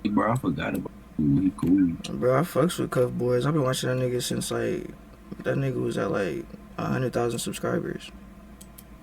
Bro, I forgot about him. He cool. Bro, I fucks with Cuff Boys. I've been watching that nigga since like that nigga was at like 100,000 subscribers.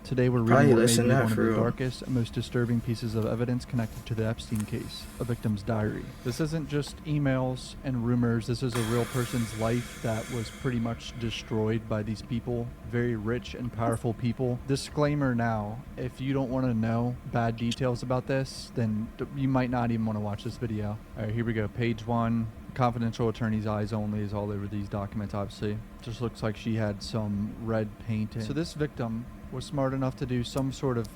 Today we're reading Probably what less may than be that one of for the real. darkest and most disturbing pieces of evidence connected to the Epstein case, a victim's diary. This isn't just emails and rumors, this is a real person's life that was pretty much destroyed by these people, very rich and powerful people. Disclaimer now, if you don't want to know bad details about this, then you might not even want to watch this video. Alright, here we go. Page 1. Confidential attorney's eyes only is all over these documents, obviously. Just looks like she had some red painting. So this victim was smart enough to do some sort of,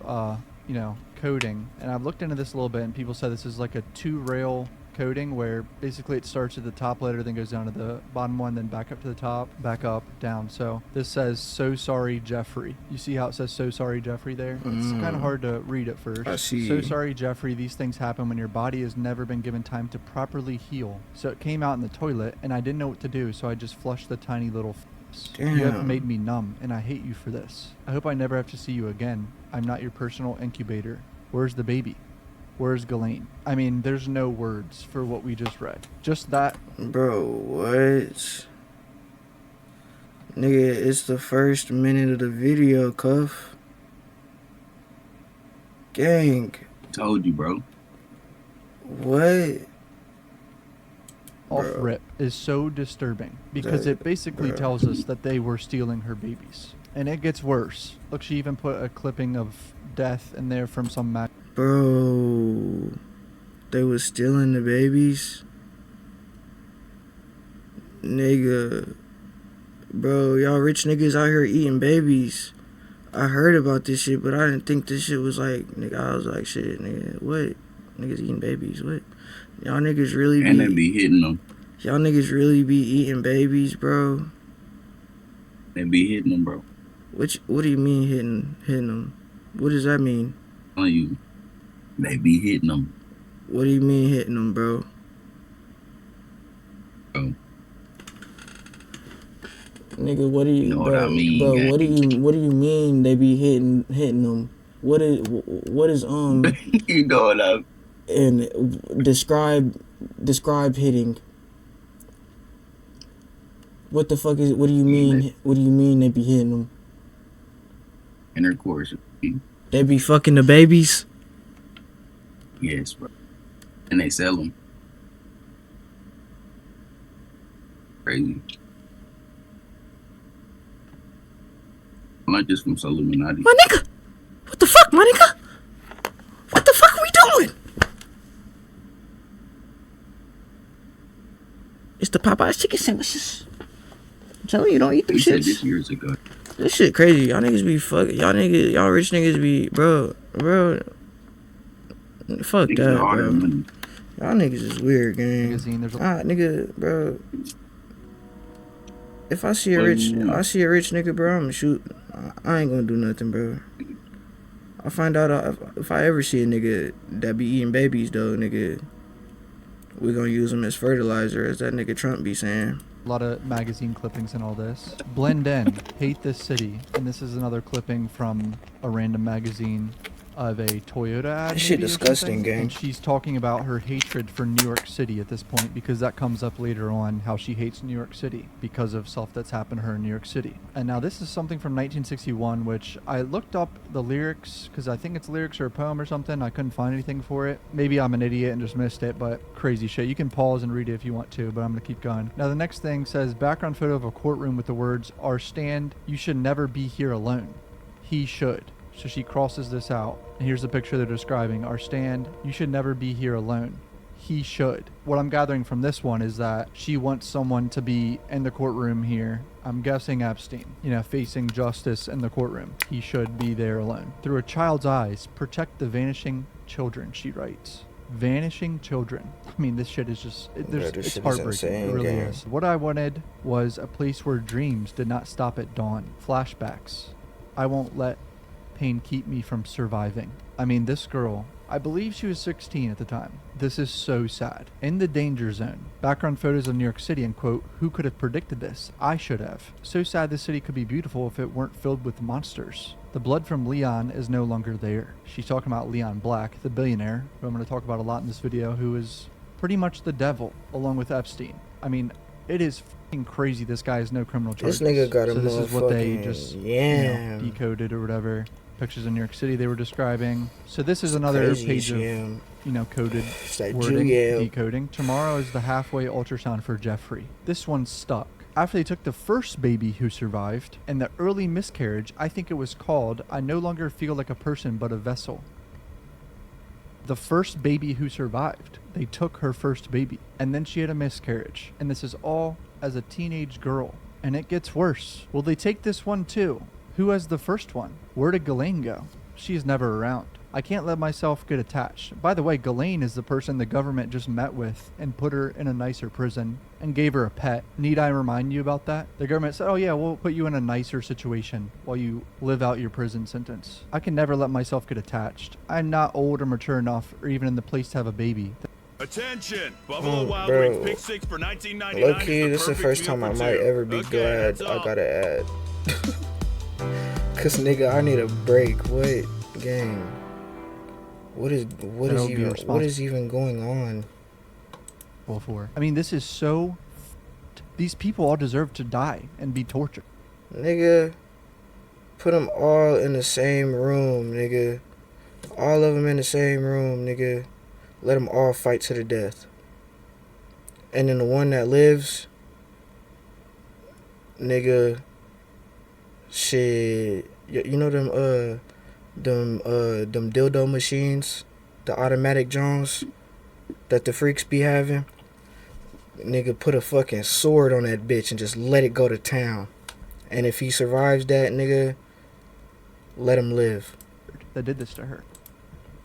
coding. And I've looked into this a little bit, and people said this is like a 2-rail coding where basically it starts at the top letter, then goes down to the bottom one, then back up to the top, back up, down. So this says, "So sorry, Jeffrey." You see how it says "So sorry, Jeffrey" there? It's kind of hard to read at first. I see. "So sorry, Jeffrey. These things happen when your body has never been given time to properly heal." So it came out in the toilet, and I didn't know what to do, so I just flushed the tiny little Damn. You have made me numb, and I hate you for this. I hope I never have to see you again. I'm not your personal incubator. Where's the baby? Where's Ghislaine? I mean, there's no words for what we just read. Just that. Bro, what? Nigga, it's the first minute of the video, Cuff. Gang. Told you, bro. What? Off Bro. rip is so disturbing because it basically tells us that they were stealing her babies. And it gets worse. Look, she even put a clipping of death in there from some Bro. They was stealing the babies? Nigga. Bro, y'all rich niggas out here eating babies. I heard about this shit, but I didn't think this shit was like, nigga, I was like, shit, nigga, what? Niggas eating babies, what? Y'all niggas really And they be hitting them. Y'all niggas really be eating babies, bro? They be hitting them, bro. What do you mean hitting them? What does that mean? On you. They be hitting them. What do you mean hitting them, bro? Oh. Nigga, what do you, know bro? what I mean, Bro, gang. what do you mean they be hitting them? What is You know what I mean? and describe hitting. What the fuck is? What do you mean? What do you mean they be hitting them? Intercourse. They be fucking the babies. Yes, bro. And they sell them. Crazy. I like this from Illuminati. My nigga, what the fuck, my nigga? What the fuck are we doing? It's the Popeyes chicken sandwiches. I'm telling you, don't eat them We said shits. this years ago. This shit crazy. Y'all niggas be fucking. Y'all rich niggas be, bro. Fuck Niggas that, harder bro. money. Y'all niggas is weird, gang. magazine. There's Nigga, bro. If I see a rich nigga, bro, I'm gonna shoot. I ain't gonna do nothing, bro. I find out if I ever see a nigga that be eating babies, though, nigga, we gonna use them as fertilizer, as that nigga Trump be saying. a lot of magazine clippings and all this. Blend in, hate this city. And this is another clipping from a random magazine of a Toyota ad. That shit maybe, or disgusting, something. gang. And she's talking about her hatred for New York City at this point because that comes up later on, how she hates New York City because of stuff that's happened to her in New York City. And now this is something from 1961, which I looked up the lyrics because I think it's lyrics or a poem or something. I couldn't find anything for it. Maybe I'm an idiot and just missed it, but crazy shit. You can pause and read it if you want to, but I'm going to keep going. Now the next thing says, background photo of a courtroom with the words, "Our stand, you should never be here alone. He should." So she crosses this out. And here's the picture they're describing. "Our stand, you should never be here alone. He should." What I'm gathering from this one is that she wants someone to be in the courtroom here. I'm guessing Epstein, facing justice in the courtroom. He should be there alone. "Through a child's eyes, protect the vanishing children," she writes. Vanishing children. I mean, this shit is just, it's heartbreaking. Insane, It really gang. is. What I wanted was a place where dreams did not stop at dawn. Flashbacks. I won't let pain keep me from surviving. I mean, this girl, I believe she was 16 at the time. This is so sad. In the danger zone. Background photos of New York City and quote, "Who could have predicted this? I should have. So sad this city could be beautiful if it weren't filled with monsters. The blood from Leon is no longer there." She's talking about Leon Black, the billionaire, who I'm going to talk about a lot in this video, who is pretty much the devil, along with Epstein. I mean, it is fucking crazy this guy has no criminal charges. This nigga got a so this is what they motherfucking just yam. decoded or whatever. Pictures in New York City they were describing. So this is another Crazy page of yam. Coded It's that wording, Jew yam. decoding. Tomorrow is the halfway ultrasound for Jeffrey. This one's stuck. After they took the first baby who survived and the early miscarriage, I think it was called "I no longer feel like a person but a vessel." The first baby who survived, they took her first baby, and then she had a miscarriage. And this is all as a teenage girl. And it gets worse. Will they take this one too? Who has the first one? Where did Ghislaine go? She is never around. I can't let myself get attached. By the way, Ghislaine is the person the government just met with and put her in a nicer prison and gave her a pet. Need I remind you about that? The government said, oh yeah, we'll put you in a nicer situation while you live out your prison sentence. I can never let myself get attached. I'm not old or mature enough or even in the place to have a baby. Attention! Buffalo Wild bro. Wings Pick 6 for $19.99. Low key, this is the first time I might ever be glad I got an ad. Cause nigga, I need a break. What game? What is even going on? Well, for I mean, this is so. These people all deserve to die and be tortured. Nigga, put them all in the same room, nigga. All of them in the same room, nigga. Let them all fight to the death. And then the one that lives, nigga, shit. You know them dildo machines, the automatic Jones that the freaks be having? Nigga, put a fucking sword on that bitch and just let it go to town. And if he survives that, nigga, let him live. That did this to her.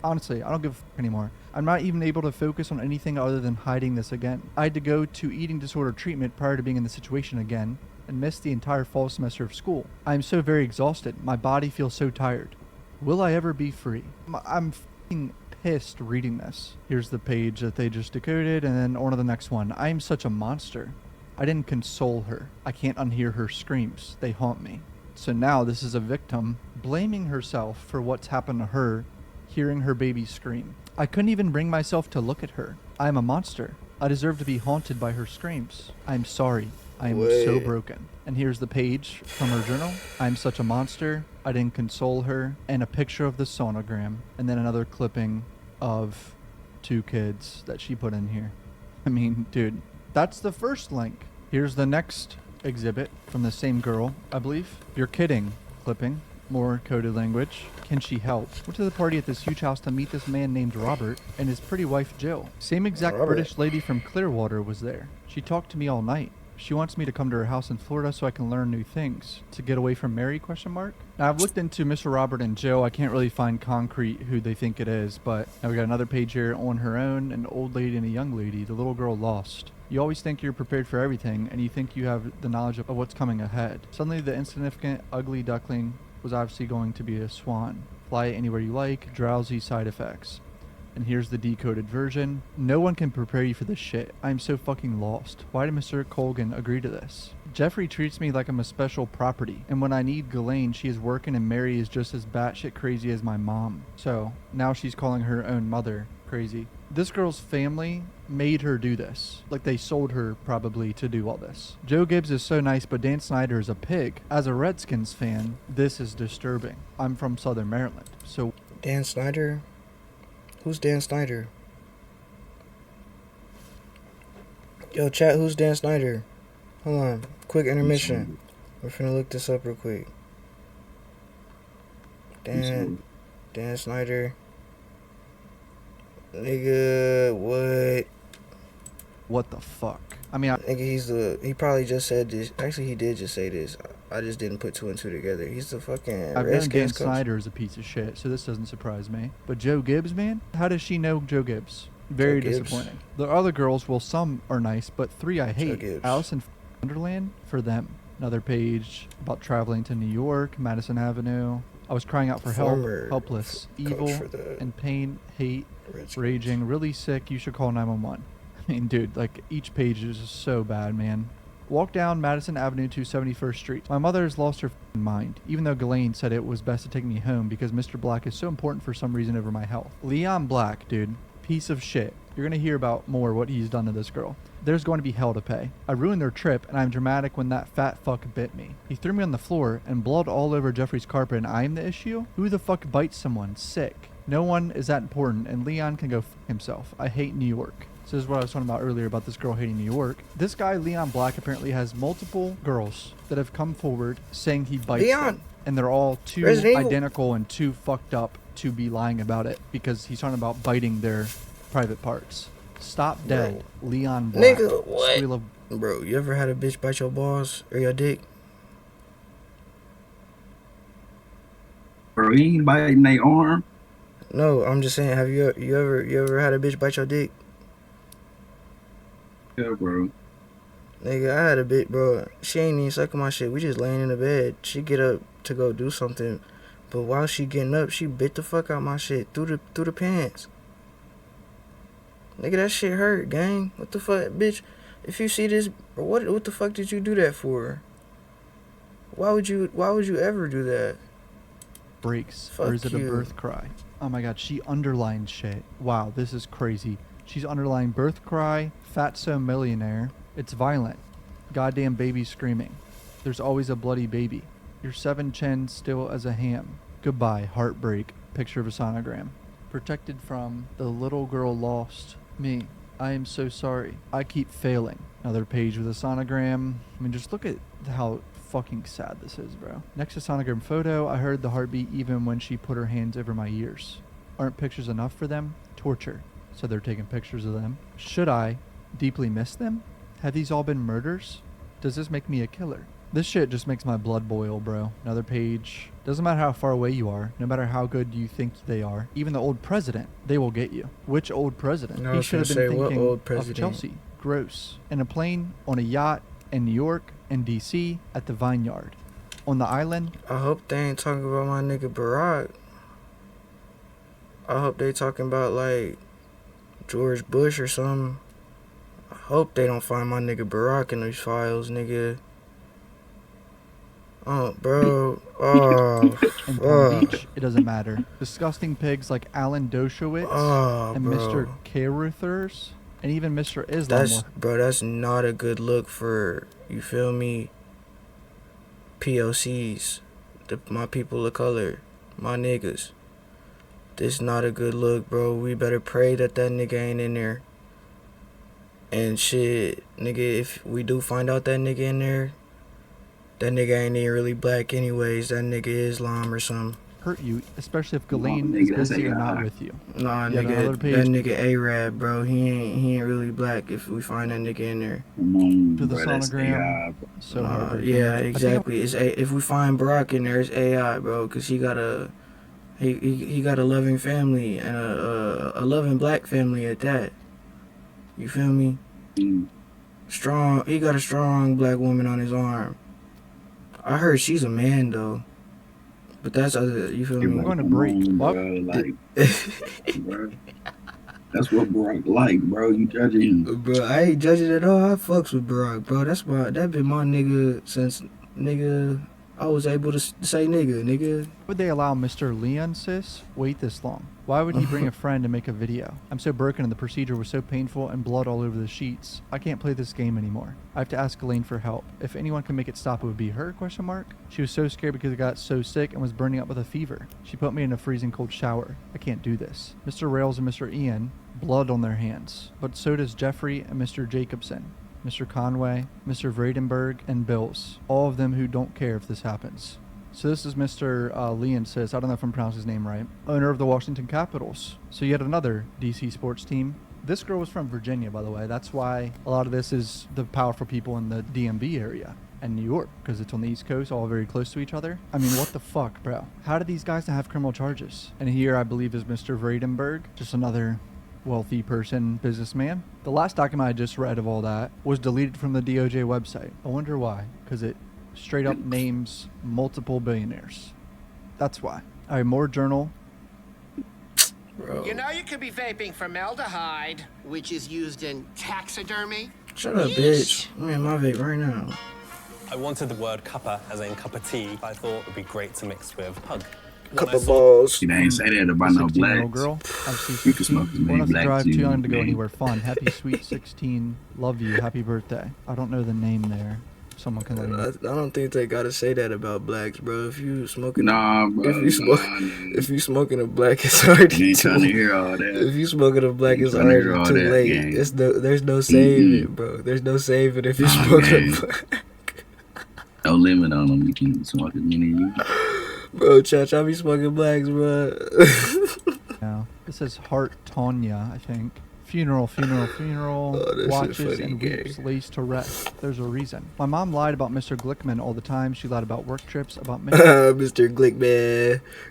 Honestly, I don't give a fuck anymore. I'm not even able to focus on anything other than hiding this again. I had to go to eating disorder treatment prior to being in the situation again and missed the entire fall semester of school. I am so very exhausted. My body feels so tired. Will I ever be free? I'm f***ing pissed reading this. Here's the page that they just decoded, and then on to the next one. I am such a monster. I didn't console her. I can't unhear her screams. They haunt me. So now this is a victim blaming herself for what's happened to her, hearing her baby scream. I couldn't even bring myself to look at her. I am a monster. I deserve to be haunted by her screams. I am sorry. I am so broken. And here's the page from her journal. I'm such a monster. I didn't console her. And a picture of the sonogram. And then another clipping of 2 kids that she put in here. I mean, dude, that's the first link. Here's the next exhibit from the same girl, I believe. You're kidding. Clipping. More coded language. Can she help? Went to the party at this huge house to meet this man named Robert and his pretty wife Jill. Same exact British lady from Clearwater was there. She talked to me all night. She wants me to come to her house in Florida so I can learn new things. To get away from Mary, question mark? Now, I've looked into Mr. Robert and Jill. I can't really find concrete who they think it is, but now we got another page here on her own, an old lady and a young lady. The little girl lost. You always think you're prepared for everything, and you think you have the knowledge of what's coming ahead. Suddenly, the insignificant, ugly duckling was obviously going to be a swan. Fly it anywhere you like, drowsy side effects. And here's the decoded version. No one can prepare you for this shit. I'm so fucking lost. Why did Mr. Colgan agree to this? Jeffrey treats me like I'm a special property. And when I need Ghislaine, she is working and Mary is just as batshit crazy as my mom. So, now she's calling her own mother crazy. This girl's family made her do this. Like they sold her probably to do all this. Joe Gibbs is so nice, but Dan Snyder is a pig. As a Redskins fan, this is disturbing. I'm from Southern Maryland, so... Dan Snyder? Who's Dan Snyder? Yo, chat, who's Dan Snyder? Hold on. Quick intermission. We're finna look this up real quick. Dan Snyder. Nigga, what? What the fuck? I mean, Nigga, he probably just said this. Actually, he did just say this. I just didn't put 2 and 2 together. He's the fucking I've known Dan Redskins coach. Snyder is a piece of shit, so this doesn't surprise me. But Joe Gibbs, man? How does she know Joe Gibbs? Very disappointing. The other girls, well, some are nice, but 3 I hate. Alice in Wonderland, for them. Another page about traveling to New York, Madison Avenue. I was crying out for help, helpless, evil, in pain, hate, raging, really sick. You should call 911. I mean, dude, like, each page is just so bad, man. Walk down Madison Avenue to 71st Street. My mother has lost her mind, even though Ghislaine said it was best to take me home because Mr. Black is so important for some reason over my health. Leon Black, dude. Piece of shit. You're going to hear about more what he's done to this girl. There's going to be hell to pay. I ruined their trip, and I'm dramatic when that fat fuck bit me. He threw me on the floor, and blood all over Jeffrey's carpet, and I'm the issue? Who the fuck bites someone? Sick. No one is that important, and Leon can go f himself. I hate New York. So this is what I was talking about earlier about this girl hating New York. This guy, Leon Black, apparently has multiple girls that have come forward saying he bites them. And they're all too identical and too fucked up to be lying about it because he's talking about biting their private parts. Stop dead, bro. Leon Black. Nigga, what? Bro, you ever had a bitch bite your balls or your dick? Bro, he ain't biting their arm. No, I'm just saying, have you ever had a bitch bite your dick? Yeah, bro. Nigga, I had a bitch, bro. She ain't even sucking my shit. We just laying in the bed. She get up to go do something, but while she getting up, she bit the fuck out my shit through the pants. Nigga, that shit hurt, gang. What the fuck, bitch? If you see this, what the fuck did you do that for? Why would you ever do that? Breaks. Fuck or is it you. A birth cry? Oh my god, she underlined shit. Wow, this is crazy. She's underlying birth cry, fatso millionaire. It's violent. Goddamn baby screaming. There's always a bloody baby. Your 7 chin still as a ham. Goodbye, heartbreak. Picture of a sonogram. Protected from the little girl lost. Me. I am so sorry. I keep failing. Another page with a sonogram. I mean, just look at how fucking sad this is, bro. Next to sonogram photo, I heard the heartbeat even when she put her hands over my ears. Aren't pictures enough for them? Torture. So they're taking pictures of them. Should I deeply miss them? Have these all been murders? Does this make me a killer? This shit just makes my blood boil, bro. Another page. Doesn't matter how far away you are, no matter how good you think they are. Even the old president, they will get you. Which old president? No, He should have been thinking old of president? Chelsea. Gross. In a plane, on a yacht, in New York, in DC, at the Vineyard. On the island. I hope they ain't talking about my nigga Barack. I hope they talking about like George Bush or something. I hope they don't find my nigga Barack in these files, nigga. Oh, bro. Oh, In Palm Beach, it doesn't matter. Disgusting pigs like Alan Dershowitz and bro. Mr. Caruthers and even Mr. Islam. That's not a good look for, you feel me, POCs, my people of color, my niggas. This not a good look, bro. We better pray that nigga ain't in there. And shit, nigga, if we do find out that nigga in there, that nigga ain't even really black anyways. That nigga Islam or something. Hurt you, especially if Ghislaine is busy or not with you. Nah, Yet nigga, another page. that nigga Arab, bro. He ain't really black if we find that nigga in there. To the sonogram. So heartbreaking. Yeah, exactly. If we find Barack in there, it's AI, bro, because he got a loving family and a loving black family at that. You feel me? Strong. He got a strong black woman on his arm. I heard she's a man though, but that's other. You feel me? We're going to break. Bro, that's what Barack like, bro. You judging him, bro? I ain't judging at all. I fucks with Barack, bro. That been my nigga since nigga. I was able to say nigga. Would they allow Mr. Leon Sis wait this long? Why would he bring a friend to make a video? I'm so broken and the procedure was so painful and blood all over the sheets. I can't play this game anymore. I have to ask Elaine for help. If anyone can make it stop, it would be her, ? She was so scared because I got so sick and was burning up with a fever. She put me in a freezing cold shower. I can't do this. Mr. Rails and Mr. Ian, blood on their hands. But so does Jeffrey and Mr. Jacobson. Mr. Conway, Mr. Vradenberg, and Bills. All of them who don't care if this happens. So this is Mr. Leon Sis, I don't know if I'm pronouncing his name right, owner of the Washington Capitals. So yet another DC sports team. This girl was from Virginia, by the way. That's why a lot of this is the powerful people in the DMV area and New York, because it's on the East Coast, all very close to each other. I mean, what the fuck, bro? How did these guys not have criminal charges? And here, I believe, is Mr. Vradenberg, just another wealthy person, businessman. The last document I just read of all that was deleted from the DOJ website. I wonder why, because it straight up names multiple billionaires. That's why. All right, more journal. Bro. You know you could be vaping formaldehyde, which is used in taxidermy. Shut up, bitch. I'm in my vape right now. I wanted the word cuppa, as in cup of tea, I thought it would be great to mix with hug. Couple balls. You ain't say that The about no 16-year-old blacks. girl. I've You can smoke as One many enough to blacks drive as too you young to go want. anywhere fun. Happy sweet 16. Love you. Happy birthday. I don't know the name there. Someone can let me know. I don't think they gotta say that about blacks, bro. If you smoking, Nah, bro. if you smoke, if you smoking a black, it's already You ain't too trying to late. hear all that. If you smoking a black, You it's trying to hear already all too that, late. gang. There's no saving, Mm-mm. bro. There's no saving if you Nah, smoking a gang. black. No limit on them. You can smoke as many as you. Bro, Chach, I be smoking blacks, bro. Now, this is Heart Tanya, I think. Funeral. Oh, that shit Watches funny, and gang. weeps, lays to rest. There's a reason. My mom lied about Mr. Glickman all the time. She lied about work trips, about Mr.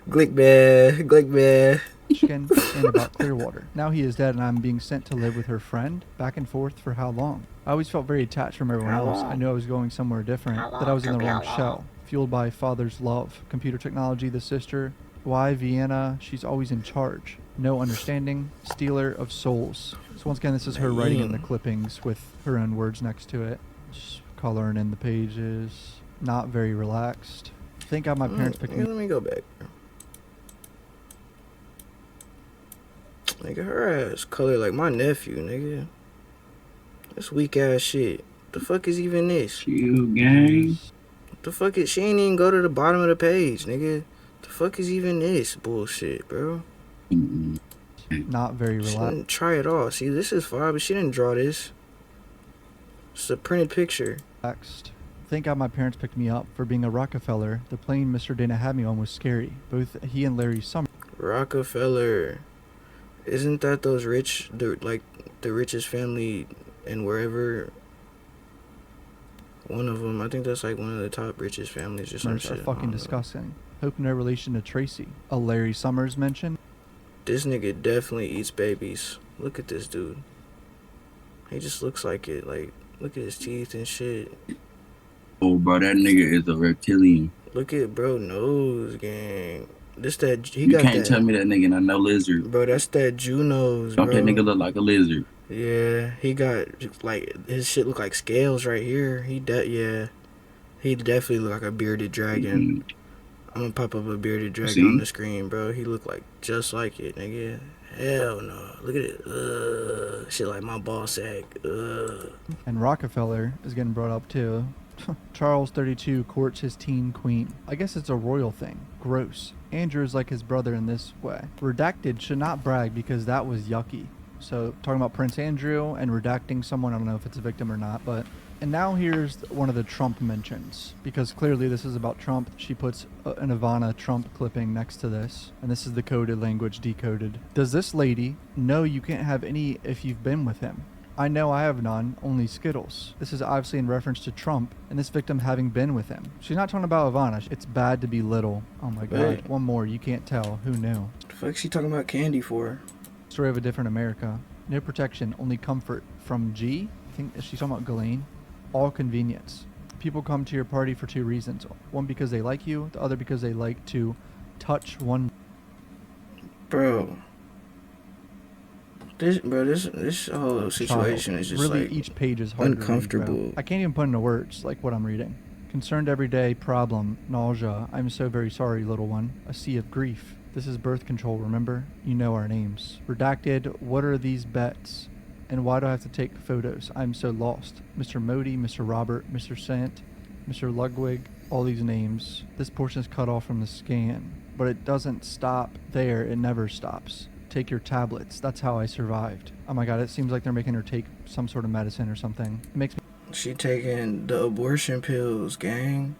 Glickman, Michigan, and about Clearwater. Now he is dead and I'm being sent to live with her friend. Back and forth for how long? I always felt very attached from everyone else. I knew I was going somewhere different, that I was in the wrong shell. Fueled by father's love. Computer technology, the sister. Why Vienna? She's always in charge. No understanding. Stealer of souls. So once again, this is her writing in the clippings with her own words next to it. Just coloring in the pages. Not very relaxed. Thank God my parents picked me. Let me go back. Nigga, her ass color like my nephew, nigga. That's weak ass shit. The fuck is even this? Chill, gang. The fuck is she ain't even go to the bottom of the page, nigga. The fuck is even this bullshit, bro? Mm-mm. Not very She relaxed. didn't try it all. See, this is fine, but she didn't draw this. It's a printed picture. Thank God my parents picked me up for being a Rockefeller. The plane Mr. Dana had me on was scary. Both he and Larry Summers. Rockefeller. Isn't that those rich, the richest family in wherever? One of them. I think that's like one of the top richest families or some Are shit. I don't fucking know. disgusting. Hope no relation to Tracy. A Larry Summers mention. This nigga definitely eats babies. Look at this dude. He just looks like it. Like, look at his teeth and shit. Oh, bro, that nigga is a reptilian. Look at bro nose, gang. This that he You got can't that. tell me that nigga not no lizard. Bro, that's that Jew nose, Don't bro. that nigga look like a lizard? Yeah, he got like his shit look like scales right here. He definitely look like a bearded dragon. Mm-hmm. I'm gonna pop up a bearded dragon See? on the screen, bro. He look like just like it, nigga. Hell no. Look at it. Shit like my ball sack. And Rockefeller is getting brought up too. Charles 32 courts his teen queen. I guess it's a royal thing. Gross. Andrew is like his brother in this way. Redacted should not brag because that was yucky. So talking about Prince Andrew and redacting someone, I don't know if it's a victim or not, but... And now here's one of the Trump mentions, because clearly this is about Trump. She puts an Ivana Trump clipping next to this, and this is the coded language decoded. Does this lady know you can't have any if you've been with him? I know I have none, only Skittles. This is obviously in reference to Trump and this victim having been with him. She's not talking about Ivana. It's bad to be little. Oh my God. Right. One more. You can't tell. Who knew? The fuck she talking about candy for? Story of a different America. No protection, only comfort. From G? I think she's talking about Ghislaine. All convenience. People come to your party for two reasons. One because they like you, the other because they like to touch one. Bro. This whole situation is just really like each page is hard uncomfortable. to read, bro. I can't even put into words like what I'm reading. Concerned everyday problem, nausea. I'm so very sorry, little one. A sea of grief. This is birth control, remember? You know our names. Redacted, what are these bets? And why do I have to take photos? I'm so lost. Mr. Modi, Mr. Robert, Mr. Sant, Mr. Ludwig, all these names. This portion is cut off from the scan, but it doesn't stop there. It never stops. Take your tablets. That's how I survived. Oh my God, it seems like they're making her take some sort of medicine or something. It makes me... She taking the abortion pills, gang.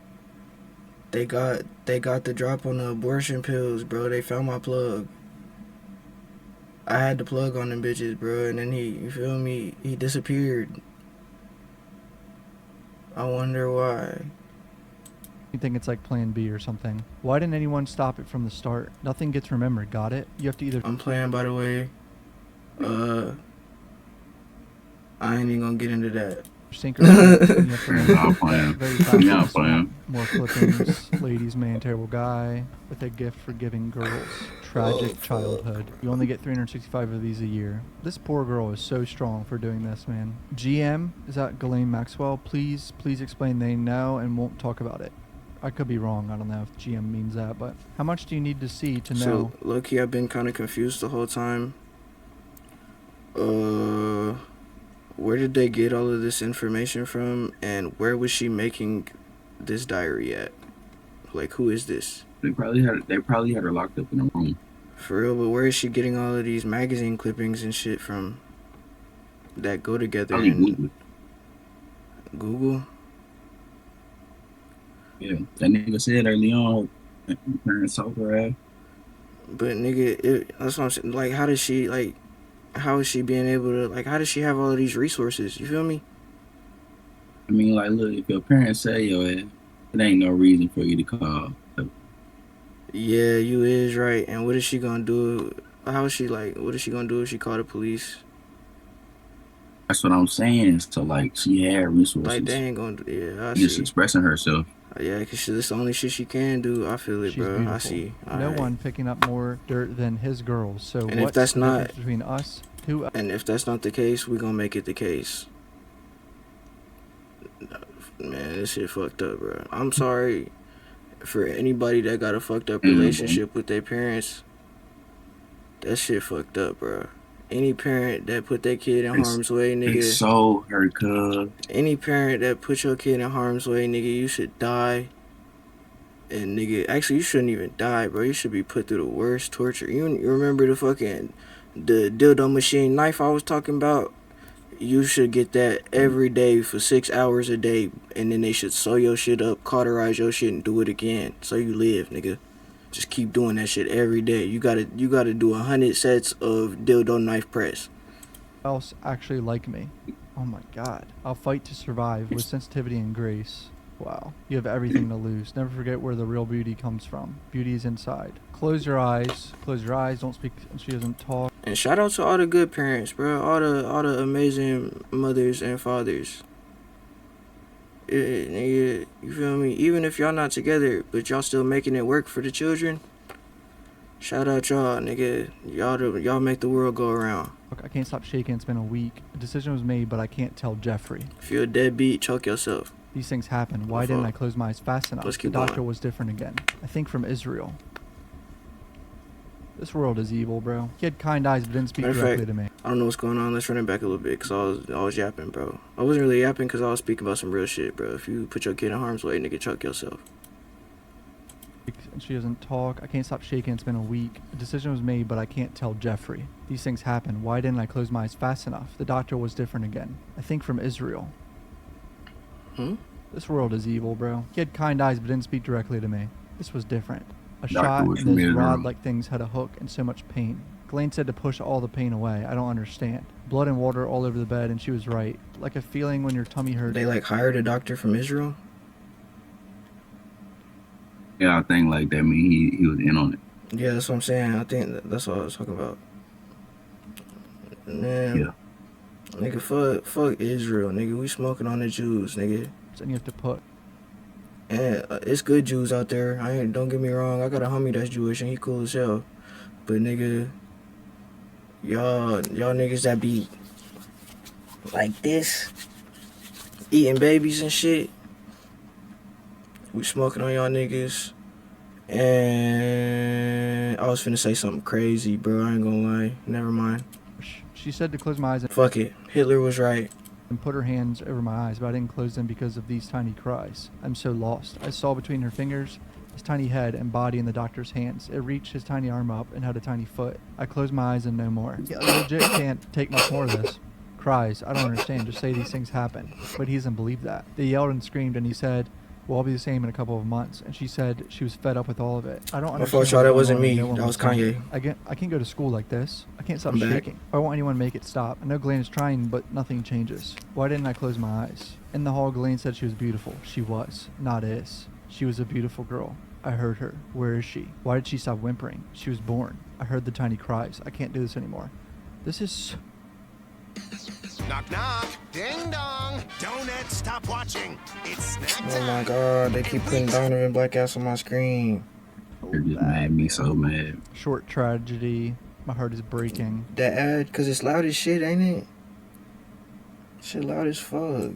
They got the drop on the abortion pills, bro. They found my plug. I had the plug on them bitches, bro, and then you feel me? He disappeared. I wonder why. You think it's like plan B or something. Why didn't anyone stop it from the start? Nothing gets remembered, got it? You have to either... I'm playing, by the way. I ain't even gonna get into that. Sink or swim. You have to Nah, I'm playing. very fast Yeah, I'm and swim. playing. More clippings. Ladies, man, terrible guy. With a gift for giving girls. Tragic childhood. You only get 365 of these a year. This poor girl is so strong for doing this, man. GM, is that Ghislaine Maxwell? Please explain they know and won't talk about it. I could be wrong. I don't know if GM means that, but how much do you need to see to know? So, low-key, I've been kind of confused the whole time. Where did they get all of this information from, and where was she making this diary at? Like, who is this? They probably had her locked up in a room. For real, but where is she getting all of these magazine clippings and shit from that go together Probably in Google. Google? Yeah, that nigga said early on, parents told her ass. But nigga, that's what I'm saying. Like, how is she being able to, like, how does she have all of these resources? You feel me? I mean, like, look, if your parents say your ass, it ain't no reason for you to call. Yeah, you is right. And what is she gonna do? How is she, like, what is she gonna do if she call the police? That's what I'm saying. So, like, she had resources. Like, they ain't gonna do, yeah, I Just see. expressing herself. Yeah, because that's the only shit she can do. I feel it, She's bro. beautiful. I see. No Alright. one picking up more dirt than his girls. So And if what's that's the not- difference between us? Who? And if that's not the case, we gonna make it the case. Man, this shit fucked up, bro. I'm sorry for anybody that got a fucked up relationship with their parents. That shit fucked up, bro. Any parent that put their kid in harm's way, They nigga. sold her, cuz. Any parent that put your kid in harm's way, nigga, you should die. And nigga, actually, you shouldn't even die, bro. You should be put through the worst torture. You remember the dildo machine knife I was talking about? You should get that every day for 6 hours a day, and then they should sew your shit up, cauterize your shit, and do it again, so you live, nigga. Just keep doing that shit every day. You gotta do 100 sets of dildo knife press. Else actually like me? Oh my God! I'll fight to survive with sensitivity and grace. Wow, you have everything to lose. Never forget where the real beauty comes from. Beauty is inside. Close your eyes. Close your eyes. Don't speak. She doesn't talk. And shout out to all the good parents, bro. All the amazing mothers and fathers. Nigga, you feel me? Even if y'all not together, but y'all still making it work for the children. Shout out y'all, nigga. Y'all make the world go around. I can't stop shaking. It's been a week. A decision was made, but I can't tell Jeffrey. If you're a deadbeat, choke yourself. These things happen. Why didn't I close my eyes fast enough? Let's The keep doctor going. was different again. I think from Israel. This world is evil, bro. He had kind eyes, but didn't speak Matter of directly fact, to me. I don't know what's going on. Let's run it back a little bit, because I was yapping, bro. I wasn't really yapping because I was speaking about some real shit, bro. If you put your kid in harm's way, nigga, choke yourself. And she doesn't talk. I can't stop shaking. It's been a week. A decision was made, but I can't tell Jeffrey. These things happen. Why didn't I close my eyes fast enough? The doctor was different again. I think from Israel. This world is evil, bro. He had kind eyes, but didn't speak directly to me. This was different. A Doctor shot, was and those miserable. rod-like things had a hook and so much pain. Glenn said to push all the pain away. I don't understand. Blood and water all over the bed, and she was right. Like a feeling when your tummy hurts. They like hired a doctor from Israel. Yeah, I think like that mean he was in on it. Yeah, that's what I'm saying. I think that's what I was talking about. Man, Yeah. nigga, fuck Israel, nigga. We smoking on the Jews, nigga. And you have to put. And it's good Jews out there. Don't get me wrong. I got a homie that's Jewish and he cool as hell. But nigga, y'all niggas that be like this, eating babies and shit. We smoking on y'all niggas. And I was finna say something crazy, bro. I ain't gonna lie. Never mind. She said to close my eyes Fuck it. Hitler was right. and put her hands over my eyes, but I didn't close them because of these tiny cries. I'm so lost. I saw between her fingers his tiny head and body in the doctor's hands. It reached his tiny arm up and had a tiny foot. I closed my eyes and no more. Yeah, I legit can't take much more of this. Cries. I don't understand. Just say these things happen. But he doesn't believe that. They yelled and screamed, and he said, "We'll all be the same in a couple of months." And she said she was fed up with all of it. I don't My understand. fault, y'all. what's That going wasn't on and me. no one That was listening. Kanye. I can't go to school like this. I can't stop I'm back. shaking. Why won't anyone make it stop? I know Glenn is trying, but nothing changes. Why didn't I close my eyes? In the hall, Glenn said she was beautiful. She was, not is. She was a beautiful girl. I heard her. Where is she? Why did she stop whimpering? She was born. I heard the tiny cries. I can't do this anymore. This is... Knock, knock. Ding dong. Donut, stop watching. It's snack Oh my time. god, they keep putting Donovan Black ass on my screen. It just made me so mad. Short tragedy. My heart is breaking. That ad, cause it's loud as shit, ain't it? Shit loud as fuck.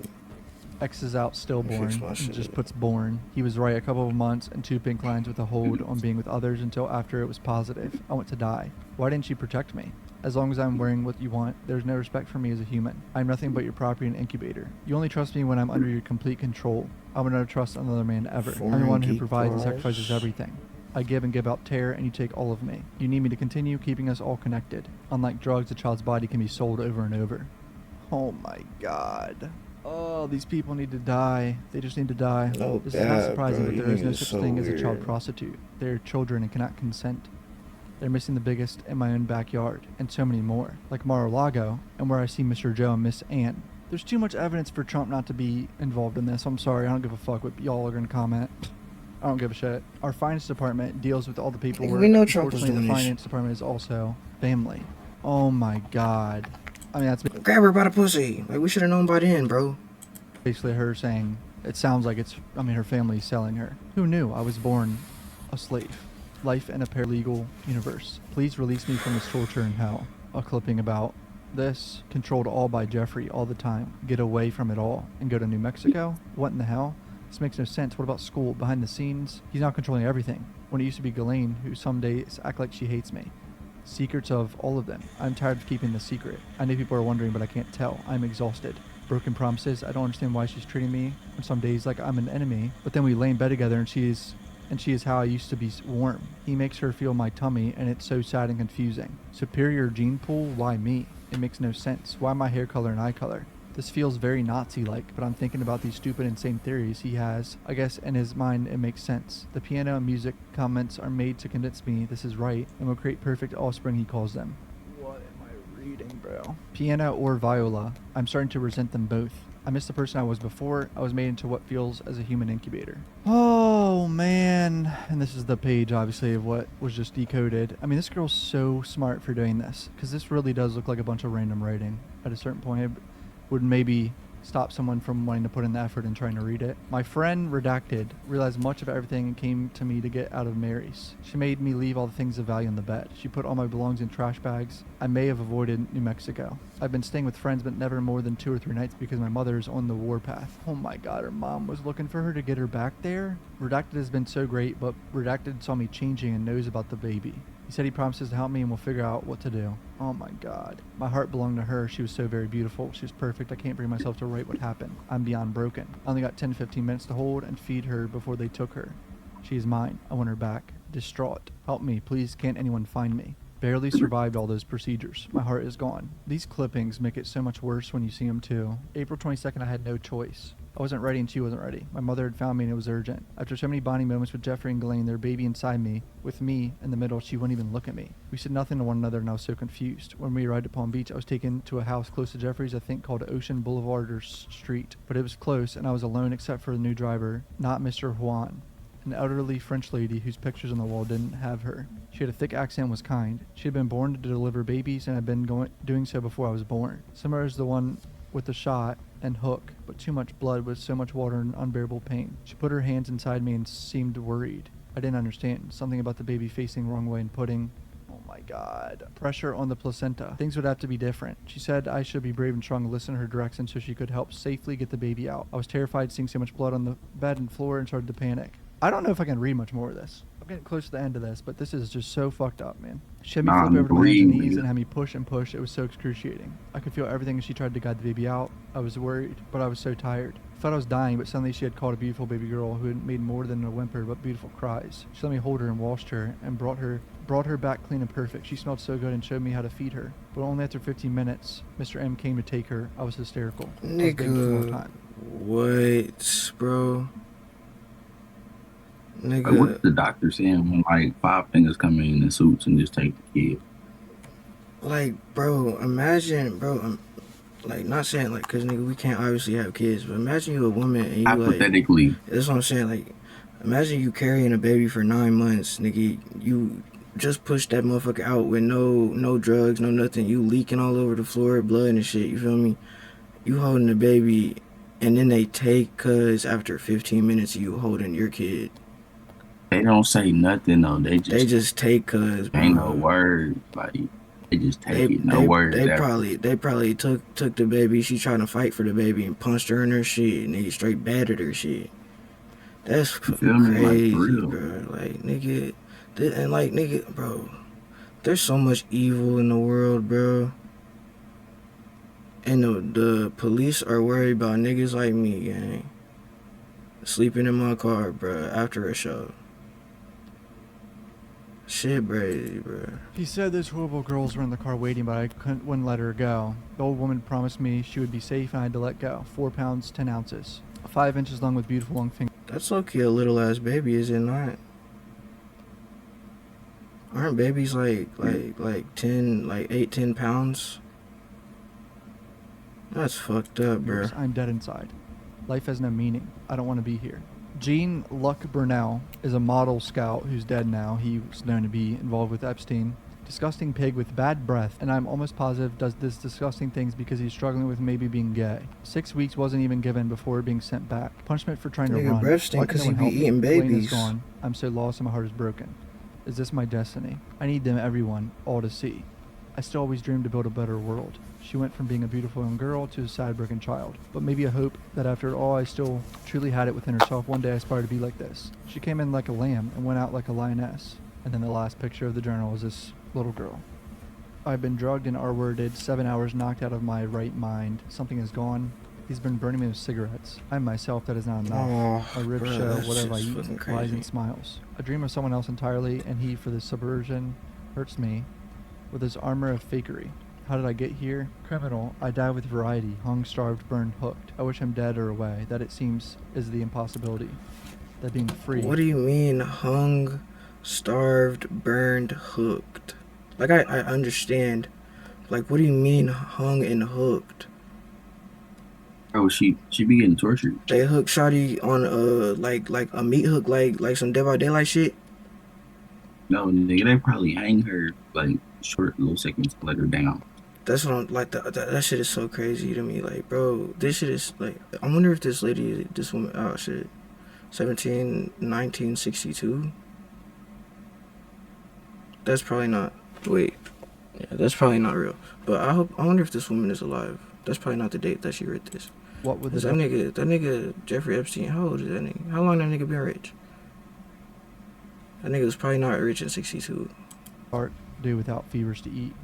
X's out stillborn Fix my and shit. just puts born. He was right a couple of months and 2 pink lines with a hold on being with others until after it was positive. I want to die. Why didn't you protect me? As long as I'm wearing what you want, there's no respect for me as a human. I'm nothing but your property and incubator. You only trust me when I'm under your complete control. I would never trust another man ever. I'm the one who provides and sacrifices everything. I give and give out terror, and you take all of me. You need me to continue keeping us all connected. Unlike drugs, a child's body can be sold over and over. Oh my god. Oh, these people need to die. They just need to die. No This is not bad, surprising, bro. but there is You no niggas such so thing as a child weird. prostitute. They're children and cannot consent. They're missing the biggest in my own backyard, and so many more, like Mar-a-Lago, and where I see Mr. Joe and Miss Ann. There's too much evidence for Trump not to be involved in this. I'm sorry, I don't give a fuck what y'all are gonna comment. I don't give a shit. Our finance department deals with all the paperwork. We know Trump was Unfortunately, doing the this. finance department is also family. Oh my god. I mean, that's Grab her by the pussy. Like, we should have known by then, bro. basically her saying, it sounds like it's, I mean, her family's selling her. Who knew I was born a slave? Life in a paralegal universe. Please release me from this torture and hell. A clipping about this, controlled all by Jeffrey all the time. Get away from it all and go to New Mexico? What in the hell? This makes no sense. What about school? Behind the scenes? He's now controlling everything. When it used to be Ghislaine, who some days act like she hates me. Secrets of all of them. I'm tired of keeping the secret. I know people are wondering, but I can't tell. I'm exhausted. Broken promises. I don't understand why she's treating me on some days like I'm an enemy. But then we lay in bed together and she is how I used to be warm. He makes her feel my tummy, and it's so sad and confusing. Superior gene pool? Why me? It makes no sense. Why my hair color and eye color? This feels very Nazi-like, but I'm thinking about these stupid, insane theories he has. I guess in his mind it makes sense. The piano and music comments are made to convince me this is right, and will create perfect offspring, he calls them. What am I reading, bro? Piano or viola? I'm starting to resent them both. I miss the person I was before. I was made into what feels as a human incubator. Oh, man. And this is the page, obviously, of what was just decoded. I mean, this girl's so smart for doing this, because this really does look like a bunch of random writing. At a certain point, it would maybe stop someone from wanting to put in the effort and trying to read it. My friend, redacted, realized much of everything and came to me to get out of Mary's. She made me leave all the things of value in the bed. She put all my belongings in trash bags. I may have avoided New Mexico. I've been staying with friends, but never more than 2 or 3 nights because my mother is on the warpath. Oh my god, her mom was looking for her to get her back there? Redacted has been so great, but Redacted saw me changing and knows about the baby. He said he promises to help me and we'll figure out what to do. Oh my god. My heart belonged to her. She was so very beautiful. She was perfect. I can't bring myself to write what happened. I'm beyond broken. I only got 10 to 15 minutes to hold and feed her before they took her. She is mine. I want her back. Distraught. Help me. Please, can't anyone find me? Barely survived all those procedures. My heart is gone. These clippings make it so much worse when you see them too. April 22nd, I had no choice. I wasn't ready and she wasn't ready. My mother had found me and it was urgent. After so many bonding moments with Jeffrey and Ghislaine, their baby inside me, with me in the middle, she wouldn't even look at me. We said nothing to one another and I was so confused. When we arrived at Palm Beach, I was taken to a house close to Jeffrey's, I think called Ocean Boulevard or Street. But it was close and I was alone except for the new driver, not Mr. Juan. An elderly French lady whose pictures on the wall didn't have her. She had a thick accent and was kind. She had been born to deliver babies and had been doing so before I was born. Similar as the one with the shot and hook, but too much blood with so much water and unbearable pain. She put her hands inside me and seemed worried. I didn't understand. Something about the baby facing the wrong way and putting, oh my god, pressure on the placenta. Things would have to be different. She said I should be brave and strong and listen to her directions so she could help safely get the baby out. I was terrified seeing so much blood on the bed and floor and started to panic. I don't know if I can read much more of this. I'm getting close to the end of this, but this is just so fucked up, man. She had me flip over to my hands and knees and had me push and push. It was so excruciating. I could feel everything as she tried to guide the baby out. I was worried, but I was so tired. I thought I was dying, but suddenly she had caught a beautiful baby girl who had made more than a whimper but beautiful cries. She let me hold her and washed her and brought her back clean and perfect. She smelled so good and showed me how to feed her. But only after 15 minutes, Mr. M came to take her. I was hysterical. I was begging for more time. What, bro? Nigga. Like, what's the doctor saying when like 5 fingers come in suits and just take the kid? Like, bro, imagine, bro, I'm like not saying like, cause nigga, we can't obviously have kids, but imagine you a woman and you Hypothetically. like, that's what I'm saying. Like, imagine you carrying a baby for 9 months, nigga. You just pushed that motherfucker out with no drugs, no nothing. You leaking all over the floor, blood and shit. You feel me? You holding the baby, and then they take, cause after 15 minutes of you holding your kid. They don't say nothing though. They just take, cause ain't no word. Like, They just take it. No words. They probably took the baby. She trying to fight for the baby and punched her in her shit, and they straight battered her shit. That's You fucking feel me? Like, for crazy, real. bro. Like, nigga, and like, nigga, bro. There's so much evil in the world, bro. And the police are worried about niggas like me, gang. Sleeping in my car, bro, after a show. Shit crazy, bro. He said those horrible girls were in the car waiting, but wouldn't let her go. The old woman promised me she would be safe and I had to let go. 4 pounds, 10 ounces. 5 inches long with beautiful long fingers. That's low-key a little ass baby, is it not? Aren't babies like 10, like 8, 10 pounds? That's fucked up, bro. I'm dead inside. Life has no meaning. I don't want to be here. Gene Luck Burnell is a model scout who's dead now. He was known to be involved with Epstein. Disgusting pig with bad breath, and I'm almost positive does this disgusting things because he's struggling with maybe being gay. 6 weeks wasn't even given before being sent back. Punishment for trying to Nigga, run. breath stink Why can 'cause no he one be help me? eating Blaine babies. is gone. I'm so lost and my heart is broken. Is this my destiny? I need them, everyone, all to see. I still always dreamed to build a better world. She went from being a beautiful young girl to a sad, broken child. But maybe a hope that after all I still truly had it within herself. One day I aspired to be like this. She came in like a lamb and went out like a lioness. And then the last picture of the journal is this little girl. I've been drugged and R-worded, 7 hours knocked out of my right mind. Something is gone. He's been burning me with cigarettes. I myself, that is not enough. Oh, My ribs bro, show that's whatever I just eat, fucking lies crazy. and smiles. I dream of someone else entirely, and he, for this subversion, hurts me with his armor of fakery. How did I get here? Criminal. I die with variety, hung, starved, burned, hooked. I wish I'm dead or away. That, it seems, is the impossibility. That being free. What do you mean hung, starved, burned, hooked? Like, I understand. Like, what do you mean hung and hooked? Oh, she be getting tortured. They hook Shawty on like a meat hook, like some Dead by Daylight shit. No, nigga, they probably hang her like short little seconds to let her down. That's what I'm like. That shit is so crazy to me. Like, bro, this shit is like. I wonder if this woman. Oh shit, 1962. That's probably not. Wait, yeah, that's probably not real. But I wonder if this woman is alive. That's probably not the date that she wrote this. What would That nigga Jeffrey Epstein. How old is that nigga? How long that nigga been rich? That nigga was probably not rich in 62. art do without fevers to eat?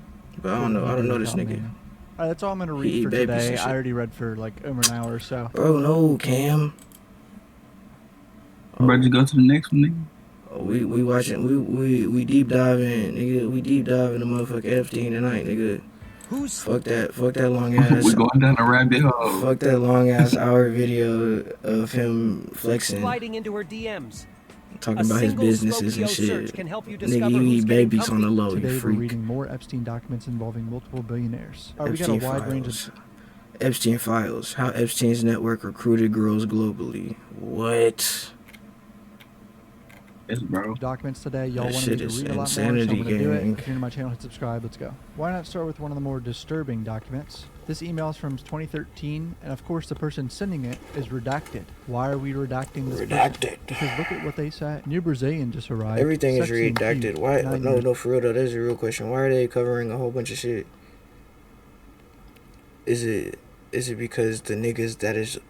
But I don't know. I don't know this Without nigga. me. That's all I'm gonna He read eat for babies today. and shit. I already read for like over an hour or so. Bro, no, Cam. Bro, just go to the next one, nigga. Oh, we watching. We deep diving, nigga. We deep diving the motherfucker Epstein tonight, nigga. Who's Fuck that long ass. We're going down a rabbit hole. Fuck that long ass hour video of him flexing, sliding into her DMs? talking A about his single businesses and Scopio search shit. can help you Nigga, discover you who's eat getting babies on the comfy. low, you Today we're freak. reading more Epstein documents involving multiple billionaires. We got a Epstein wide range files. of Epstein files. How Epstein's network recruited girls globally. What? Yes, bro. documents today. Y'all That wanted me shit to is read a lot more, so I'm insanity, gonna do it. gang. If you're new to my channel, hit subscribe. Let's go. Why not start with one of the more disturbing documents? This email is from 2013, and of course the person sending it is redacted. Why are we redacting this person? Redacted. Because look at what they said. New Brazilian just arrived. Everything is Sexy and redacted. cute. Why? 9 No, years. no, for real though. That's a real question. Why are they covering a whole bunch of shit? Is it because the niggas that is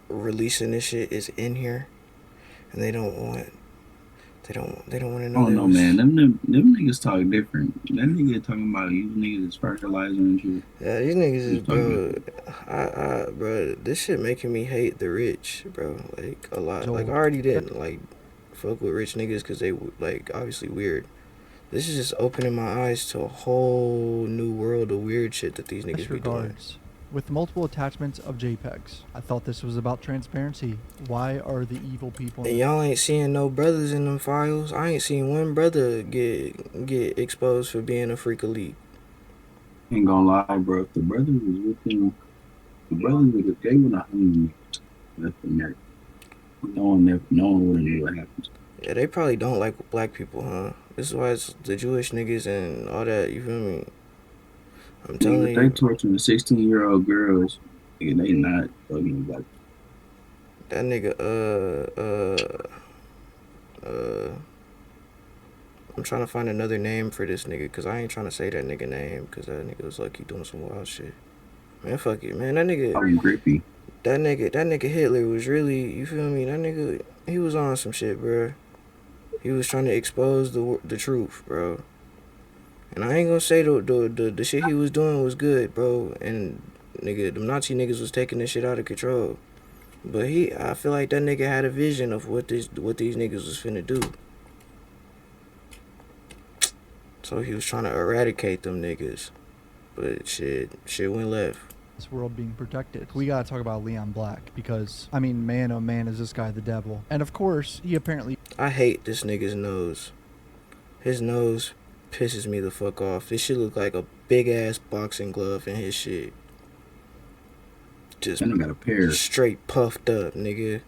releasing this shit is in here, and they don't want to know? I don't know, man. Them niggas talk different. That nigga talking about you niggas is fertilizer and shit. Yeah, these niggas is, He's talking bro. Bro, this shit making me hate the rich, bro. Like a lot. So- Like I already didn't like fuck with rich niggas because they like obviously weird. This is just opening my eyes to a whole new world of weird shit that these niggas Best be doing. regards. With multiple attachments of JPEGs. I thought this was about transparency. Why are the evil people... And y'all ain't seeing no brothers in them files. I ain't seen one brother get exposed for being a freak elite. Ain't gonna lie, bro. If the brother was with him, the brother would have gave him a hung left in there. No one would have knew what happened. Yeah, they probably don't like black people, huh? This is why it's the Jewish niggas and all that, you feel me? I'm telling Nigga, you. they torturing 16-year-old girls. Nigga, they not fucking black. That nigga, I'm trying to find another name for this nigga, cause I ain't trying to say that nigga name, cause that nigga was lucky doing some wild shit. Man, fuck it, man. That nigga, Grippy. that nigga Hitler was really, you feel me? That nigga, he was on some shit, bro. He was trying to expose the truth, bro. And I ain't gonna say the shit he was doing was good, bro. And nigga, the Nazi niggas was taking this shit out of control. But I feel like that nigga had a vision of what these niggas was finna do. So he was trying to eradicate them niggas. But shit went left. This world being protected. We gotta talk about Leon Black because, I mean, man oh man is this guy the devil. And of course, he apparently... I hate this nigga's nose. His nose pisses me the fuck off. This shit look like a big ass boxing glove in his shit. Just Then I got a pair. straight puffed up, nigga.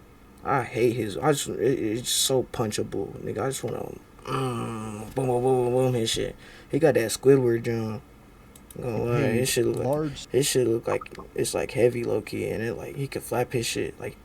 I hate his. It's so punchable, nigga. I just wanna boom, boom, boom, boom, boom, his shit. He got that Squidward John. I'm gonna lie, his shit look like it's like heavy low key, and it like he can flap his shit like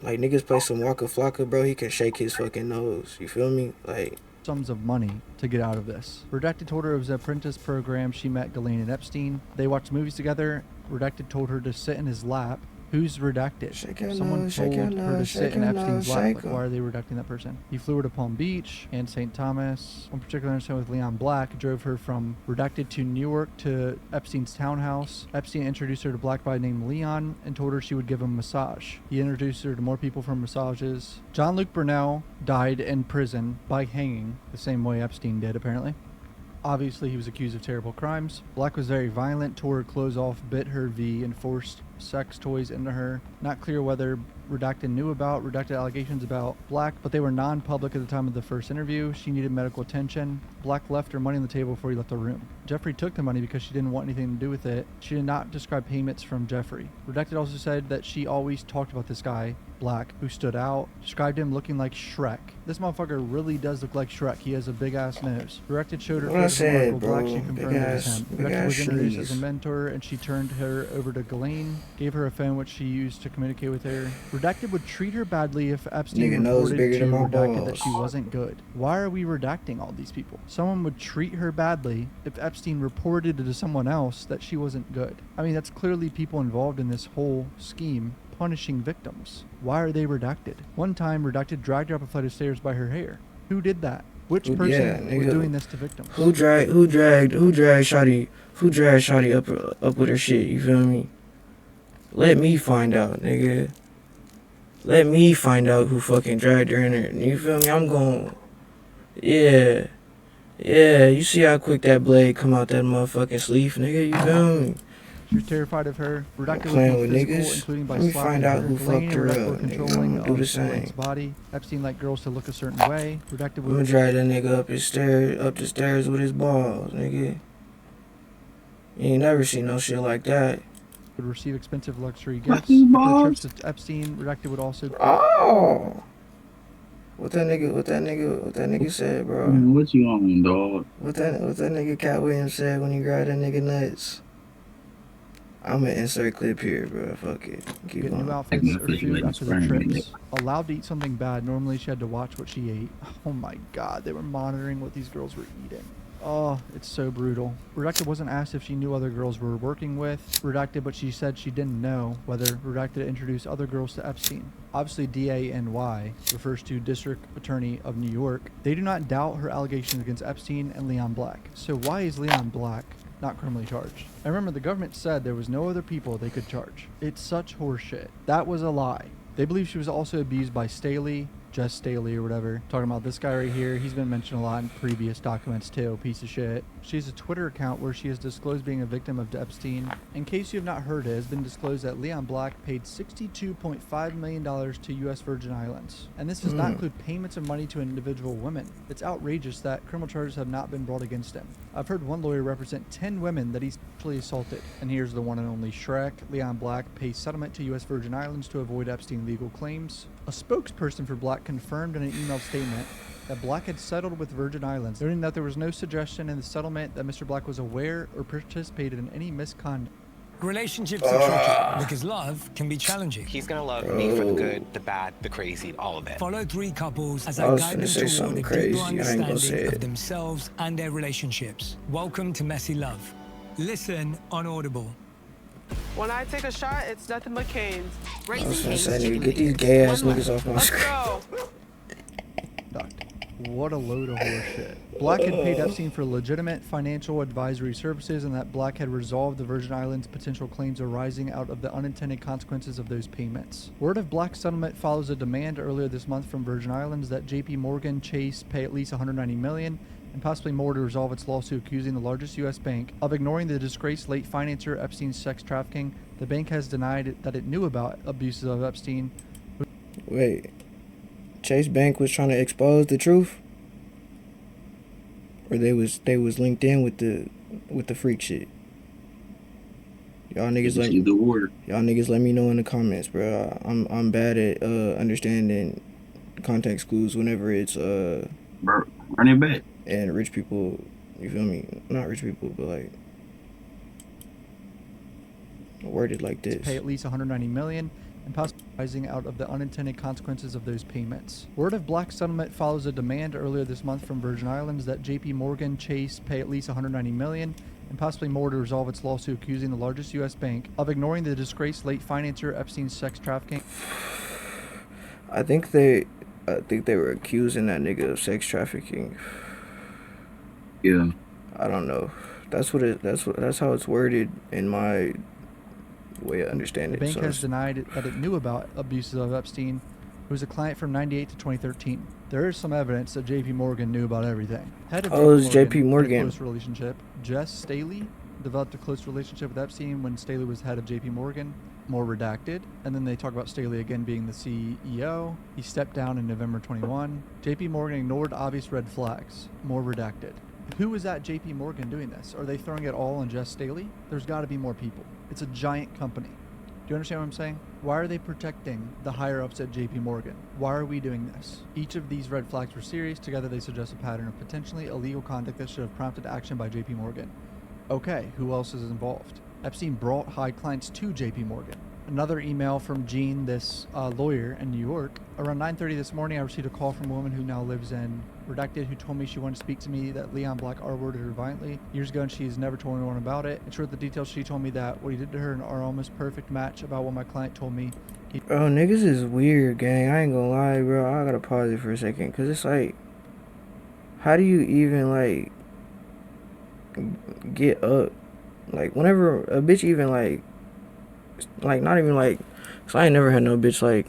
niggas play some Waka Flocka, bro. He can shake his fucking nose. You feel me? Like sums of money to get out of this. Redacted told her it was an apprentice program. She met Ghislaine and Epstein. They watched movies together. Redacted told her to sit in his lap. Who's redacted? Someone told her to sit in Epstein's lap. Like, why are they redacting that person? He flew her to Palm Beach and St. Thomas. One particular incident with Leon Black drove her from redacted to Newark to Epstein's townhouse. Epstein introduced her to a black guy named Leon and told her she would give him a massage. He introduced her to more people for massages. John Luke Burnell died in prison by hanging, the same way Epstein did, apparently. Obviously, he was accused of terrible crimes. Black was very violent, tore her clothes off, bit her V, and forced sex toys into her. Not clear whether Redacted knew about redacted allegations about Black, but they were non-public at the time of the first interview. She needed medical attention. Black left her money on the table before he left the room. Jeffrey took the money because she didn't want anything to do with it. She did not describe payments from Jeffrey. Redacted also said that she always talked about this guy, Black, who stood out, described him looking like Shrek. This motherfucker really does look like Shrek. He has a big ass nose. Redacted showed her What I Black. bro. She confirmed it was him. Redacted was introduced as a mentor, and she turned her over to Ghislaine, gave her a phone which she used to communicate with her. Redacted would treat her badly if Epstein reported to Redacted that she wasn't good. Why are we redacting all these people? Someone would treat her badly if Epstein reported to someone else that she wasn't good. I mean, that's clearly people involved in this whole scheme punishing victims. Why are they redacted? One time, Redacted dragged her up a flight of stairs by her hair. Who did that? Which person was doing this to victims? Who dragged Shawty up with her shit, you feel me? Let me find out, nigga. Let me find out who fucking dragged her in there. You feel me? I'm going, yeah, you see how quick that blade come out that motherfucking sleeve, nigga, you feel me? She was terrified of her. Redacted Playing was with physical, niggas. including by Let me slapping find out her. who Ghislaine fucked her and Redacted were up, nigga. controlling I'm gonna do the of same. Elaine's body. Epstein liked girls to look a certain way. Redacted I'm gonna would drag that nigga up the stairs with his balls, nigga. You ain't never seen no shit like that. receive expensive luxury gifts. Fucking For balls. trips to Epstein, Redacted would also... Oh, what that nigga said, bro? Man, what you on, dog? What that nigga Cat Williams said when he grabbed that nigga nuts. I'm gonna insert clip here, bro. Fuck it. Keep Get new on. outfits Like, or nothing food like after the spraying, trips. Allowed to eat something bad. Normally she had to watch what she ate. Oh my god, they were monitoring what these girls were eating. Oh, it's so brutal. Redacted wasn't asked if she knew other girls were working with Redacted, but she said she didn't know whether Redacted introduced other girls to Epstein. Obviously, DANY refers to District Attorney of New York. They do not doubt her allegations against Epstein and Leon Black. So why is Leon Black not criminally charged? And remember, the government said there was no other people they could charge. It's such horseshit. That was a lie. They believe she was also abused by Staley, Jess Staley or whatever. Talking about this guy right here. He's been mentioned a lot in previous documents too. Piece of shit. She has a Twitter account where she has disclosed being a victim of Epstein. In case you have not heard, it has been disclosed that Leon Black paid $62.5 million to U.S. Virgin Islands. And this does not include payments of money to individual women. It's outrageous that criminal charges have not been brought against him. I've heard one lawyer represent 10 women that he's sexually assaulted. And here's the one and only Shrek. Leon Black pays settlement to U.S. Virgin Islands to avoid Epstein legal claims. A spokesperson for Black confirmed in an emailed statement that Black had settled with Virgin Islands, noting that there was no suggestion in the settlement that Mr. Black was aware or participated in any misconduct. Relationships are tricky because love can be challenging. He's gonna love me for the good, the bad, the crazy, all of it. Follow 3 couples as I I was guide finna them say toward something a crazy. deeper I ain't gonna say understanding it. of themselves and their relationships. Welcome to Messy Love. Listen on Audible. When I take a shot, it's nothing but canes. I was finna say, nigga, get these gay ass niggas off my Let's screen. go. What a load of horseshit. Black had paid Epstein for legitimate financial advisory services, and that Black had resolved the Virgin Islands' potential claims arising out of the unintended consequences of those payments. Word of Black's settlement follows a demand earlier this month from Virgin Islands that JP Morgan Chase pay at least $190 million and possibly more to resolve its lawsuit accusing the largest U.S. bank of ignoring the disgraced late financier Epstein's sex trafficking. The bank has denied that it knew about abuses of Epstein. Wait, Chase Bank was trying to expose the truth, or they was linked in with the freak shit. Y'all niggas let me know in the comments, bro. I'm bad at understanding context clues whenever it's Bro, run it back. and rich people. You feel me? Not rich people, but like worded like this. Pay at least $190 million and possibly arising out of the unintended consequences of those payments. Word of Black's settlement follows a demand earlier this month from Virgin Islands that JP Morgan Chase pay at least $190 million and possibly more to resolve its lawsuit accusing the largest U.S. bank of ignoring the disgraced late financier Epstein's sex trafficking. I think they were accusing that nigga of sex trafficking. Yeah. I don't know. That's how it's worded in my way of understanding The it. bank has denied that it knew about abuses of Epstein, who was a client from 98 to 2013. There is some evidence that JP Morgan knew about everything. Head of JP Morgan. had a close relationship. Jess Staley developed a close relationship with Epstein when Staley was head of JP Morgan. More redacted. And then they talk about Staley again being the CEO. He stepped down in November 21. JP Morgan ignored obvious red flags. More redacted. Who was at JP Morgan doing this? Are they throwing it all on Jess Staley? There's got to be more people. It's a giant company. Do you understand what I'm saying? Why are they protecting the higher ups at JP Morgan? Why are we doing this? Each of these red flags were serious. Together they suggest a pattern of potentially illegal conduct that should have prompted action by JP Morgan. Okay, who else is involved? Epstein brought high clients to JP Morgan. Another email from Jean, this lawyer in New York. Around 9:30 this morning, I received a call from a woman who now lives in Redacted who told me she wanted to speak to me, that Leon Black R-worded her violently years ago and she's never told anyone about it. In short, the details, she told me that what he did to her are almost perfect match about what my client told me. Bro, niggas is weird, gang. I ain't gonna lie, bro. I gotta pause it for a second, cause it's like, how do you even like get up? Like whenever a bitch even like not even like, so I ain't never had no bitch like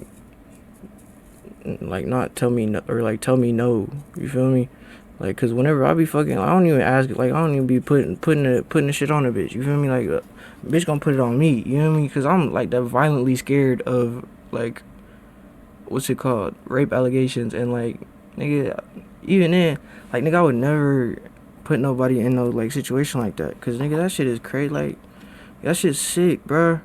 not tell me no, or like tell me no. You feel me? Like, cause whenever I be fucking, I don't even ask. Like, I don't even be putting the shit on a bitch. You feel me? Like, bitch gonna put it on me. You know what I mean? Cause I'm like that violently scared of like, what's it called? Rape allegations and like, nigga, even then, like, nigga, I would never put nobody in no like situation like that. Cause nigga, that shit is crazy. Like, that shit's sick, bruh.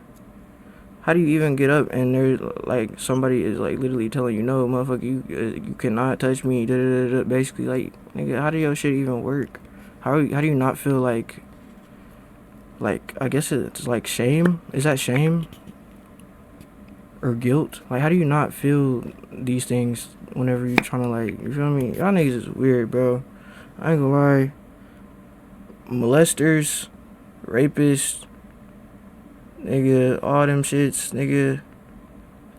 How do you even get up and there's like somebody is like literally telling you, no, motherfucker, you cannot touch me, da, da, da, da. Basically, like, nigga, how do your shit even work? How do you not feel like I guess it's like shame? Is that shame or guilt? Like, how do you not feel these things whenever you're trying to like, you feel me? Y'all niggas is weird, bro. I ain't gonna lie. Molesters, rapists, nigga, all them shits, nigga,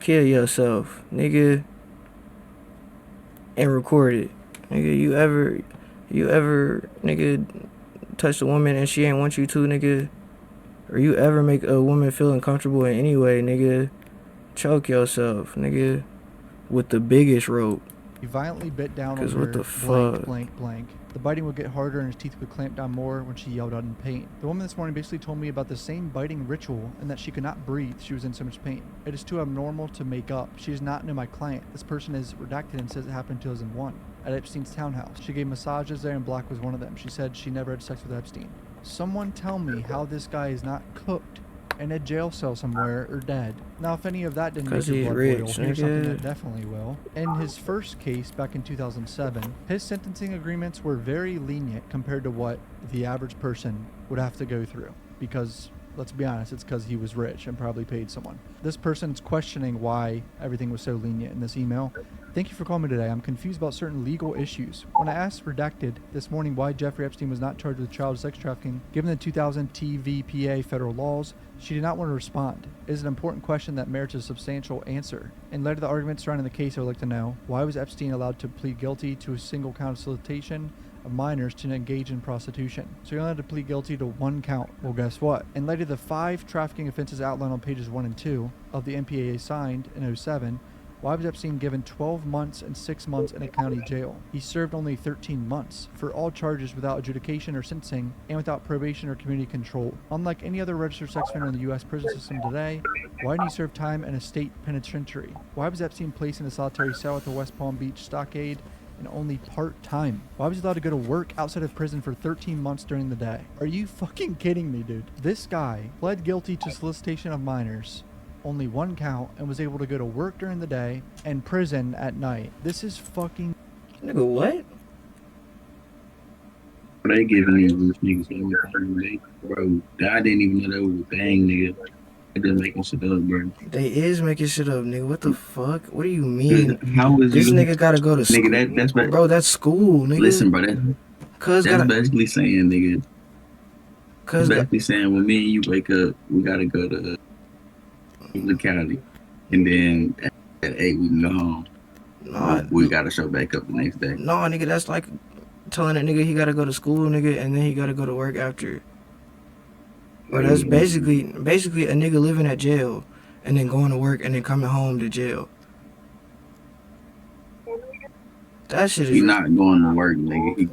kill yourself, nigga, and record it. Nigga, you ever, nigga, touch a woman and she ain't want you to, nigga, or you ever make a woman feel uncomfortable in any way, nigga, choke yourself, nigga, with the biggest rope. He violently bit down on her, what the fuck? blank. The biting would get harder and his teeth would clamp down more when she yelled out in pain. The woman this morning basically told me about the same biting ritual and that she could not breathe. She was in so much pain. It is too abnormal to make up. She does not know my client. This person is redacted and says it happened in 2001 at Epstein's townhouse. She gave massages there and Black was one of them. She said she never had sex with Epstein. Someone tell me how this guy is not cooked in a jail cell somewhere or dead. Now, if any of that didn't make your blood boil, here's something that definitely will. In his first case back in 2007, his sentencing agreements were very lenient compared to what the average person would have to go through, because Let's be honest, it's because he was rich and probably paid someone. This person's questioning why everything was so lenient in this email. Thank you for calling me today. I'm confused about certain legal issues. When I asked Redacted this morning why Jeffrey Epstein was not charged with child sex trafficking, given the 2000 TVPA federal laws, she did not want to respond. It is an important question that merits a substantial answer. In light of the arguments surrounding the case, I would like to know, why was Epstein allowed to plead guilty to a single count of solicitation of minors to engage in prostitution? So you're allowed to plead guilty to one count. Well, guess what? In light of the 5 trafficking offenses outlined on pages 1 and 2 of the MPAA signed in 07, why was Epstein given 12 months and 6 months in a county jail? He served only 13 months for all charges without adjudication or sentencing and without probation or community control. Unlike any other registered sex offender in the U.S. prison system today, why didn't he serve time in a state penitentiary? Why was Epstein placed in a solitary cell at the West Palm Beach stockade and only part-time? Why was he allowed to go to work outside of prison for 13 months during the day? Are you fucking kidding me, dude? This guy pled guilty to solicitation of minors, only 1 count, and was able to go to work during the day and prison at night. This is fucking... Nigga, what? They giving these niggas everything, bro. I didn't even know that was a thing, nigga. They just making shit up, bro. They is making shit up, nigga. What the fuck? What do you mean? How is This you, nigga gotta go to school. nigga? That's Bro, that's school, nigga. Listen, bro. Cuz That's gotta... basically saying, nigga. Cuz That's basically saying when me and you wake up, we gotta go to the county, and then at 8 we can go home. Nah, We gotta show back up the next day. nah, nigga, that's like telling a nigga he gotta go to school, nigga, and then he gotta go to work after. Or that's basically a nigga living at jail and then going to work and then coming home to jail. That shit is... He not going to work, nigga. He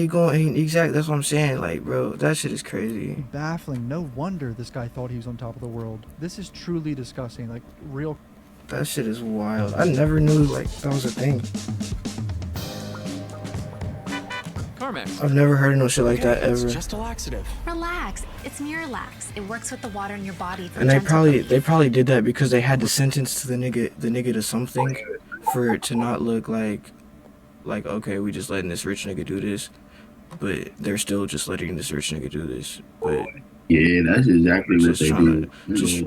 going home. Exactly, that's what I'm saying. Like, bro, that shit is crazy. baffling. No wonder this guy thought he was on top of the world. This is truly disgusting. Like, real... That shit is wild. I never knew, like, that was a thing. Carmex. I've never heard of no shit like that It's ever. just a laxative. Relax. It's Miralax. It works with the water in your body. For And they gentle probably did that because they had to sentence to the nigga to something for it to not look like okay, we just letting this rich nigga do this, but they're still just letting this rich nigga do this. But Yeah, that's exactly what they did.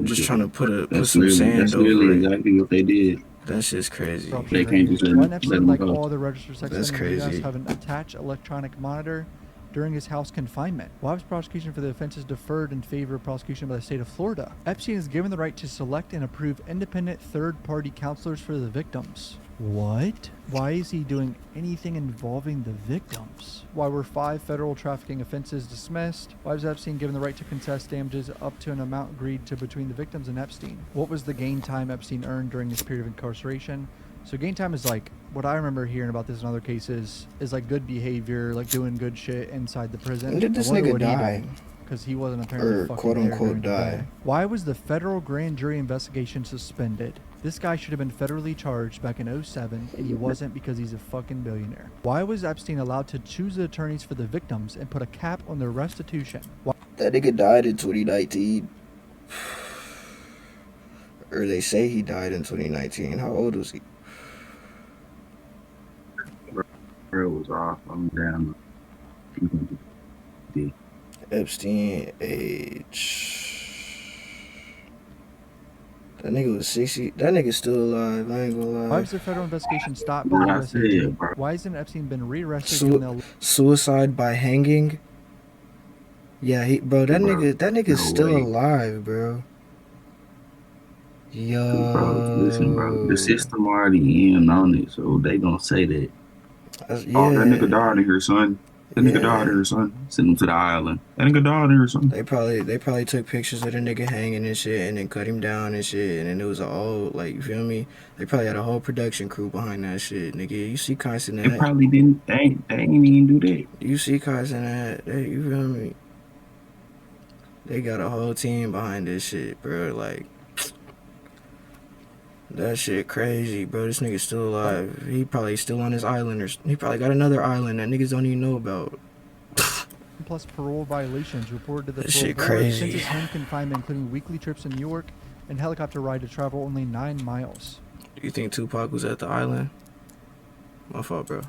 just trying to put That's some really, sand that's over really it. exactly what they did. That shit's crazy. They can't just let When them Epstein, like go. all the registered sex That's offenders in the crazy. US, have an attached electronic monitor during his house confinement. Why was prosecution for the offenses deferred in favor of prosecution by the state of Florida? Epstein is given the right to select and approve independent third-party counselors for the victims. What? Why is he doing anything involving the victims? Why were 5 federal trafficking offenses dismissed? Why was Epstein given the right to contest damages up to an amount agreed to between the victims and Epstein? What was the gain time Epstein earned during this period of incarceration? So gain time is like, what I remember hearing about this in other cases is like good behavior, like doing good shit inside the prison. When did this I wonder nigga what he die? did, because he wasn't apparently Or fucking quote there unquote during the die. day. Why was the federal grand jury investigation suspended? This guy should have been federally charged back in 07, and he wasn't because he's a fucking billionaire. Why was Epstein allowed to choose the attorneys for the victims and put a cap on their restitution? Why? That nigga died in 2019. Or they say he died in 2019. How old was he? Bro, it was off. I'm down. Epstein age. That nigga was 60. That nigga's still alive. I ain't gonna lie. Why was the federal investigation stopped by the Bro, I US said, agent? bro. Why hasn't Epstein been rearrested? Suicide by hanging? Yeah, that nigga's still way. alive, bro. Yo. Bro, listen, bro. The system already in on it, so they gonna say that. Yeah. Oh, that nigga died in here, son. That nigga died in here, son. Send him to the island. That nigga died in here, son. They probably took pictures of the nigga hanging and shit, and then cut him down and shit, and then it was all like, you feel me? They probably had a whole production crew behind that shit, nigga. You see Kais in They that? probably didn't. They ain't even do that. You see Kais in that? You feel me? They got a whole team behind this shit, bro. Like, that shit crazy, bro. This nigga's still alive. He probably still on his island, or he probably got another island that niggas don't even know about. Plus parole violations reported to the That parole shit board crazy. since his home confinement, including weekly trips to New York and helicopter ride to travel only 9 miles. Do you think Tupac was at the island? My fault, bro.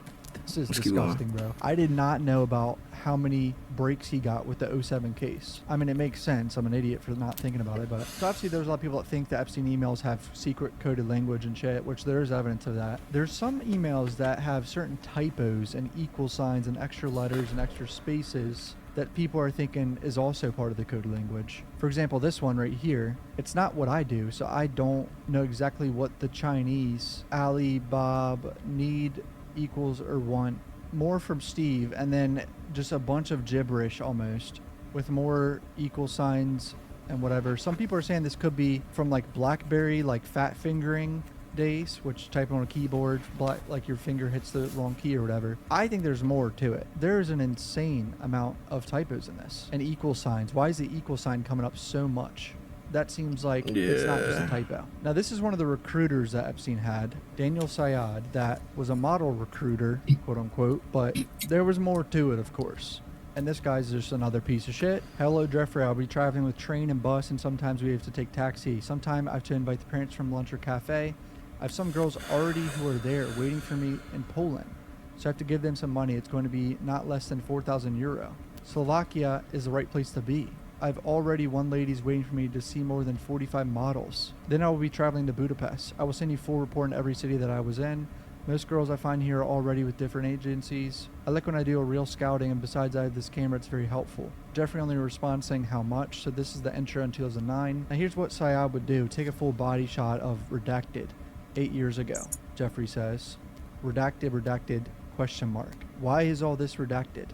This is Let's keep going. disgusting, bro. I did not know about how many breaks he got with the 07 case. I mean, it makes sense. I'm an idiot for not thinking about it, but so obviously there's a lot of people that think that Epstein emails have secret coded language and shit, which there is evidence of that. There's some emails that have certain typos and equal signs and extra letters and extra spaces that people are thinking is also part of the code language. For example, this one right here, it's not what I do, so I don't know exactly what the Chinese Ali Bob need equals or want. More from Steve, and then just a bunch of gibberish almost with more equal signs and whatever. Some people are saying this could be from like BlackBerry, like fat fingering days, which typing on a keyboard, like your finger hits the wrong key or whatever. I think there's more to it. There is an insane amount of typos in this and equal signs. Why is the equal sign coming up so much? That seems like it's not just a typo. Now, this is one of the recruiters that Epstein had, Daniel Syed, that was a model recruiter, quote unquote, but there was more to it, of course. And this guy's just another piece of shit. Hello, Jeffrey. I'll be traveling with train and bus, and sometimes we have to take taxi. Sometime I have to invite the parents from lunch or cafe. I have some girls already who are there waiting for me in Poland. So I have to give them some money. It's going to be not less than 4,000 euro. Slovakia is the right place to be. I've already one lady's waiting for me to see more than 45 models. Then I will be traveling to Budapest. I will send you full report in every city that I was in. Most girls I find here are already with different agencies. I like when I do a real scouting, and besides I have this camera, it's very helpful. Jeffrey only responds saying how much, so this is the intro in 2009. Now here's what Syed would do. Take a full body shot of redacted 8 years ago. Jeffrey says, redacted, question mark. Why is all this redacted?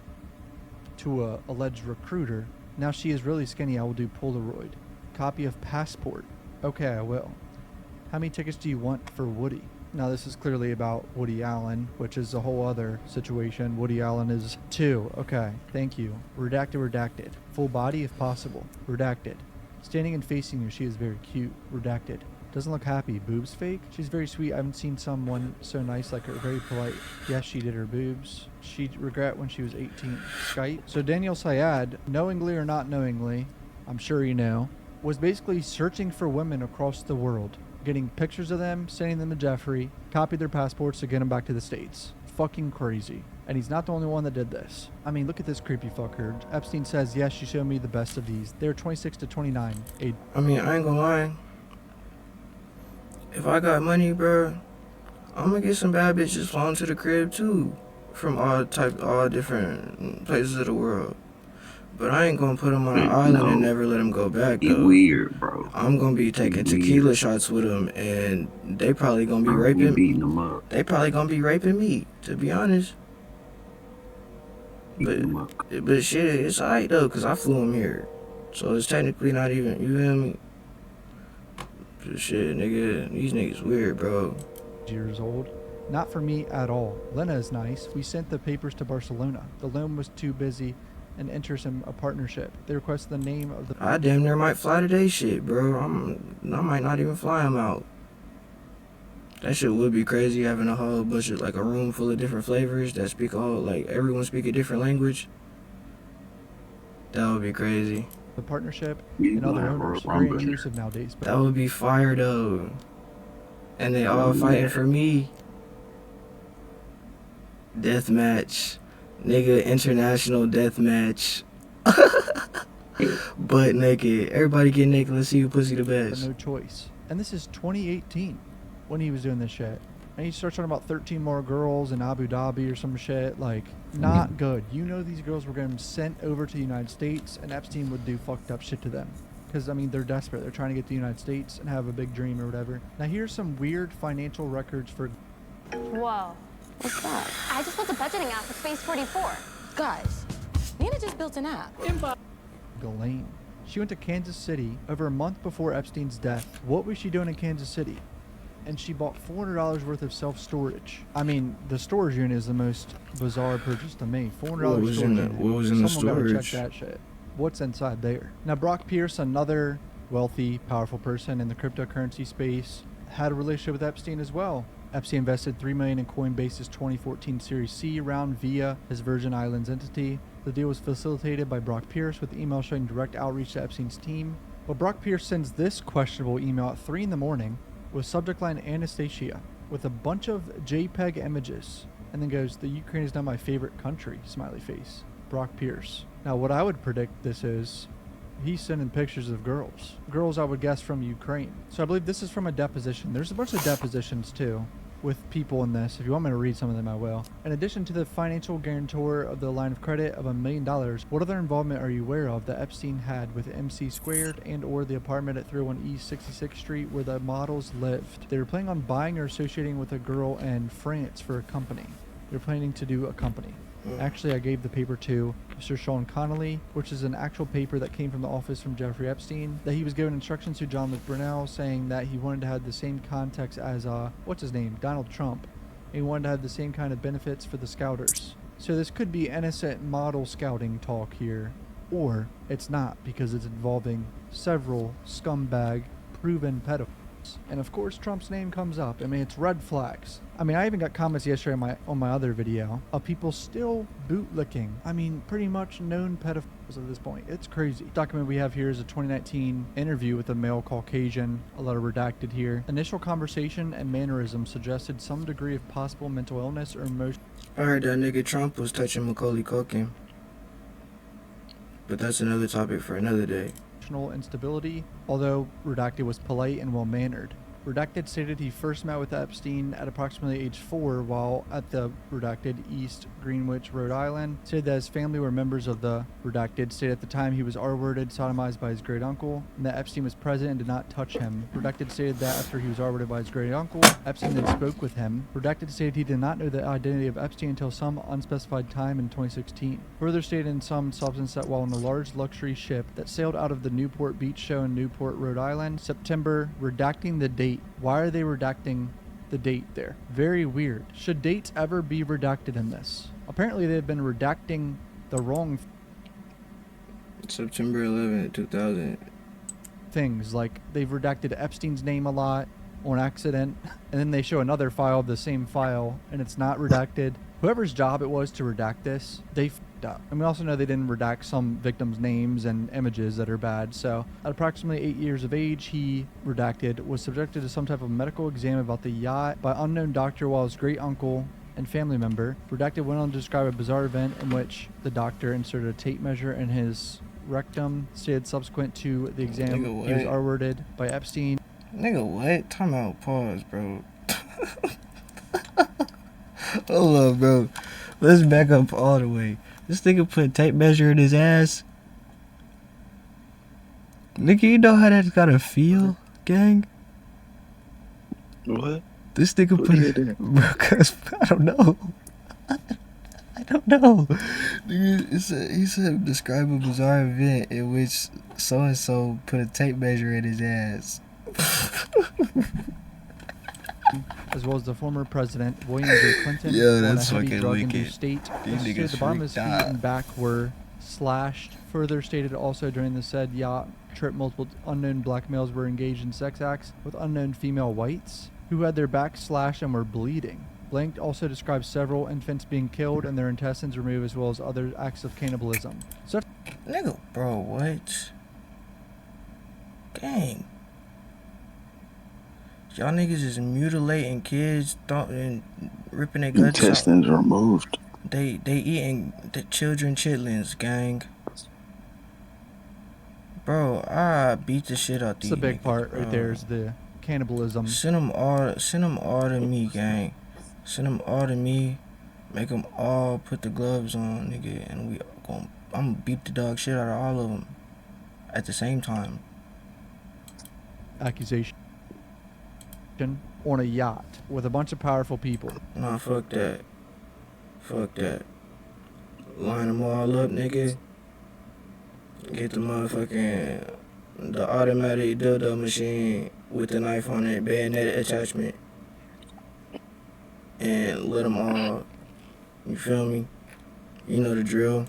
To a alleged recruiter. Now she is really skinny. I will do Polaroid. Copy of passport. Okay, I will. How many tickets do you want for Woody? Now this is clearly about Woody Allen, which is a whole other situation. Woody Allen is 2. Okay, thank you. Redacted. Full body if possible. Redacted. Standing and facing you, she is very cute. Redacted. Doesn't look happy. Boobs fake? She's very sweet. I haven't seen someone so nice like her. Very polite. Yes, she did her boobs. She'd regret when she was 18. Skype. So Daniel Syed, knowingly or not knowingly, I'm sure you know, was basically searching for women across the world, getting pictures of them, sending them to Jeffrey, copied their passports to get them back to the States. Fucking crazy. And he's not the only one that did this. I mean, look at this creepy fucker. Epstein says, yes, she showed me the best of these. They're 26 to 29. I mean, I ain't gonna lie. If I got money, bro, I'm gonna get some bad bitches flown to the crib too, from all different places of the world. But I ain't gonna put them on an island and never let them go back, though. Weird, bro. I'm gonna be taking tequila shots with them, and they probably gonna be raping, beating them up. They probably gonna be raping me, to be honest. But shit, it's alright though, cause I flew them here, so it's technically not even. You feel me? Shit, nigga, these niggas weird, bro. Years old. Not for me at all. Lena is nice. We sent the papers to Barcelona. The loan was too busy and enters in a partnership. They requested the name of the... I damn near might fly today shit, bro. I might not even fly him out. That shit would be crazy, having a whole bunch of, like, a room full of different flavors that speak all, like, everyone speak a different language. That would be crazy. The partnership and other owners. Very intrusive nowadays. But that would be fire, though. And they all fighting for me. Death match. Nigga, international death match. Butt naked. Everybody get naked. Let's see who pussy the best. But no choice. And this is 2018 when he was doing this shit. And he starts talking about 13 more girls in Abu Dhabi or some shit. Like, not good. You know these girls were getting sent over to the United States, and Epstein would do fucked up shit to them. Because, I mean, they're desperate. They're trying to get to the United States and have a big dream or whatever. Now, here's some weird financial records for... Whoa. What's that? I just built a budgeting app with Space 44. Guys, Nina just built an app. Ghislaine. She went to Kansas City over a month before Epstein's death. What was she doing in Kansas City? And she bought $400 worth of self-storage. I mean, the storage unit is the most bizarre purchase to me. $400 storage unit. What was in the storage? Someone gotta check that shit. What's inside there? Now, Brock Pierce, another wealthy, powerful person in the cryptocurrency space, had a relationship with Epstein as well. Epstein invested $3 million in Coinbase's 2014 Series C round via his Virgin Islands entity. The deal was facilitated by Brock Pierce with email showing direct outreach to Epstein's team. Well, Brock Pierce sends this questionable email at 3 in the morning with subject line Anastasia with a bunch of JPEG images And then goes, the Ukraine is now my favorite country, smiley face. Brock Pierce. Now, what I would predict this is, he's sending pictures of girls. Girls I would guess from Ukraine. So I believe this is from a deposition. There's a bunch of depositions too with people in this. If you want me to read some of them, I will. In addition to the financial guarantor of the line of credit of $1 million, what other involvement are you aware of that Epstein had with MC Squared and or the apartment at 301 East 66th Street where the models lived? They were planning on buying or associating with a girl in France for a company. They were planning to do a company. Actually, I gave the paper to Mr. Sean Connolly, which is an actual paper that came from the office from Jeffrey Epstein, that he was given instructions to John McBurnell saying that he wanted to have the same context as, what's his name, Donald Trump. And he wanted to have the same kind of benefits for the scouters. So this could be innocent model scouting talk here, or it's not because it's involving several scumbag proven pedophiles. And of course Trump's name comes up. I mean, it's red flags. I mean, I even got comments yesterday on my other video of people still bootlicking. I mean, pretty much known pedophiles at this point. It's crazy. The document we have here is a 2019 interview with a male Caucasian, a lot of redacted here. Initial conversation and mannerisms suggested some degree of possible mental illness or emotion. I heard that nigga Trump was touching Macaulay Culkin. But that's another topic for another day. Instability, although Redacted was polite and well-mannered. Redacted stated he first met with Epstein at approximately age 4 while at the Redacted East Greenwich, Rhode Island. Stated that his family were members of the Redacted. Stated at the time he was R-worded, sodomized by his great uncle, and that Epstein was present and did not touch him. Redacted stated that after he was R-worded by his great uncle, Epstein then spoke with him. Redacted stated he did not know the identity of Epstein until some unspecified time in 2016. Further stated in some substance that while on a large luxury ship that sailed out of the Newport Beach show in Newport, Rhode Island, September, redacting the date. Why are they redacting the date there? Very weird. Should dates ever be redacted in this? Apparently they've been redacting the wrong September 11, 2000. things. Like, they've redacted Epstein's name a lot on accident, and then they show another file of the same file, and it's not redacted. Whoever's job it was to redact this, they f***ed up. And we also know they didn't redact some victims' names and images that are bad. So at approximately 8 years of age, he, redacted, was subjected to some type of medical exam about the yacht by unknown doctor while his great uncle and family member. Redacted went on to describe a bizarre event in which the doctor inserted a tape measure in his rectum. Stated subsequent to the exam, he was R-worded by Epstein. Nigga, what? Time out. Pause, bro. Hold up, bro. Let's back up all the way. This nigga put a tape measure in his ass. Nigga, you know how that's gotta feel, gang? What? This nigga put it, bro, cause I don't know. I don't know. Nigga, he said describe a bizarre event in which so and so put a tape measure in his ass. As well as the former president, William J. Clinton, Yo, that's on a heavy fucking drug-induced wicked. state. These Stated niggas the bottom of his feet freaked out. and back were slashed. Further stated also during the said yacht trip, multiple unknown black males were engaged in sex acts with unknown female whites who had their backs slashed and were bleeding. Blank also describes several infants being killed and their intestines removed, as well as other acts of cannibalism. So, Nigga, bro, what? Gang. Y'all niggas is mutilating kids, and ripping their guts out. Intestines removed. They eating the children chitlins, gang. Bro, I beat the shit out these that's the big niggas, part bro. right there is the cannibalism. Send them all to me, gang. Send them all to me. Make them all put the gloves on, nigga, and I'm gonna beat the dog shit out of all of them at the same time. Accusation on a yacht with a bunch of powerful people. Nah, fuck that. Fuck that. Line them all up, nigga. Get the motherfucking the automatic dildo machine with the knife on it, bayonet attachment, and let them all. You feel me? You know the drill.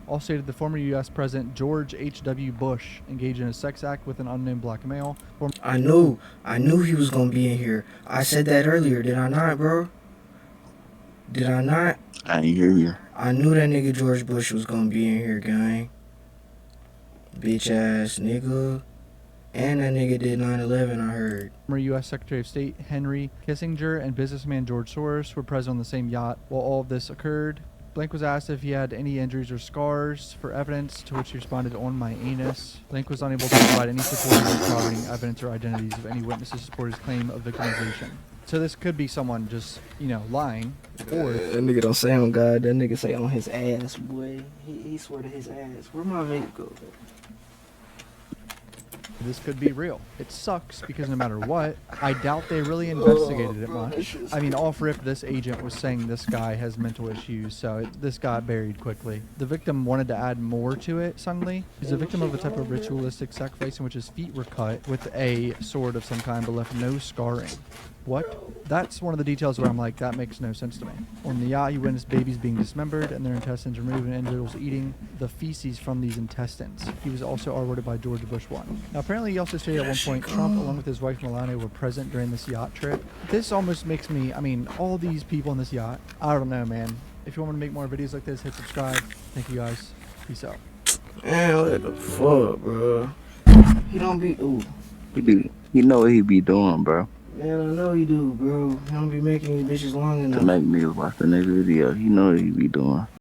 All stated the former U.S. President George H.W. Bush engaged in a sex act with an unnamed black male. I knew he was gonna be in here. I said that earlier, did I not, bro? Did I not? I ain't hear you. I knew that nigga George Bush was gonna be in here, gang. Bitch ass nigga. And that nigga did 9/11, I heard. Former U.S. Secretary of State Henry Kissinger and businessman George Soros were present on the same yacht while all of this occurred. Blink was asked if he had any injuries or scars for evidence, to which he responded, "On my anus." Blink was unable to provide any support or corroborating evidence or identities of any witnesses to support his claim of victimization. So this could be someone just, lying. Or that nigga don't say on God, that nigga say on his ass, boy. He swear to his ass. Where my vape go? this could be real. It sucks because no matter what, I doubt they really investigated it much. I mean, off rip, this agent was saying this guy has mental issues, so this got buried quickly. The victim wanted to add more to it suddenly. He's a victim of a type of ritualistic sacrifice in which his feet were cut with a sword of some kind but left no scarring. What? That's one of the details where I'm like, that makes no sense to me. On the yacht, he witnessed babies being dismembered and their intestines removed and individuals eating the feces from these intestines. He was also R-worded by George Bush 1. Now, apparently he also stated at one point Trump, along with his wife Melania, were present during this yacht trip. This almost makes me, all these people on this yacht, I don't know, man. If you want me to make more videos like this, hit subscribe. Thank you guys. Peace out. Man, what the fuck, bro? He don't be, ooh. He know what he be doing, bro. Man, I know he do, bro. He don't be making these bitches long enough to make me watch the next video. He know what he be doing.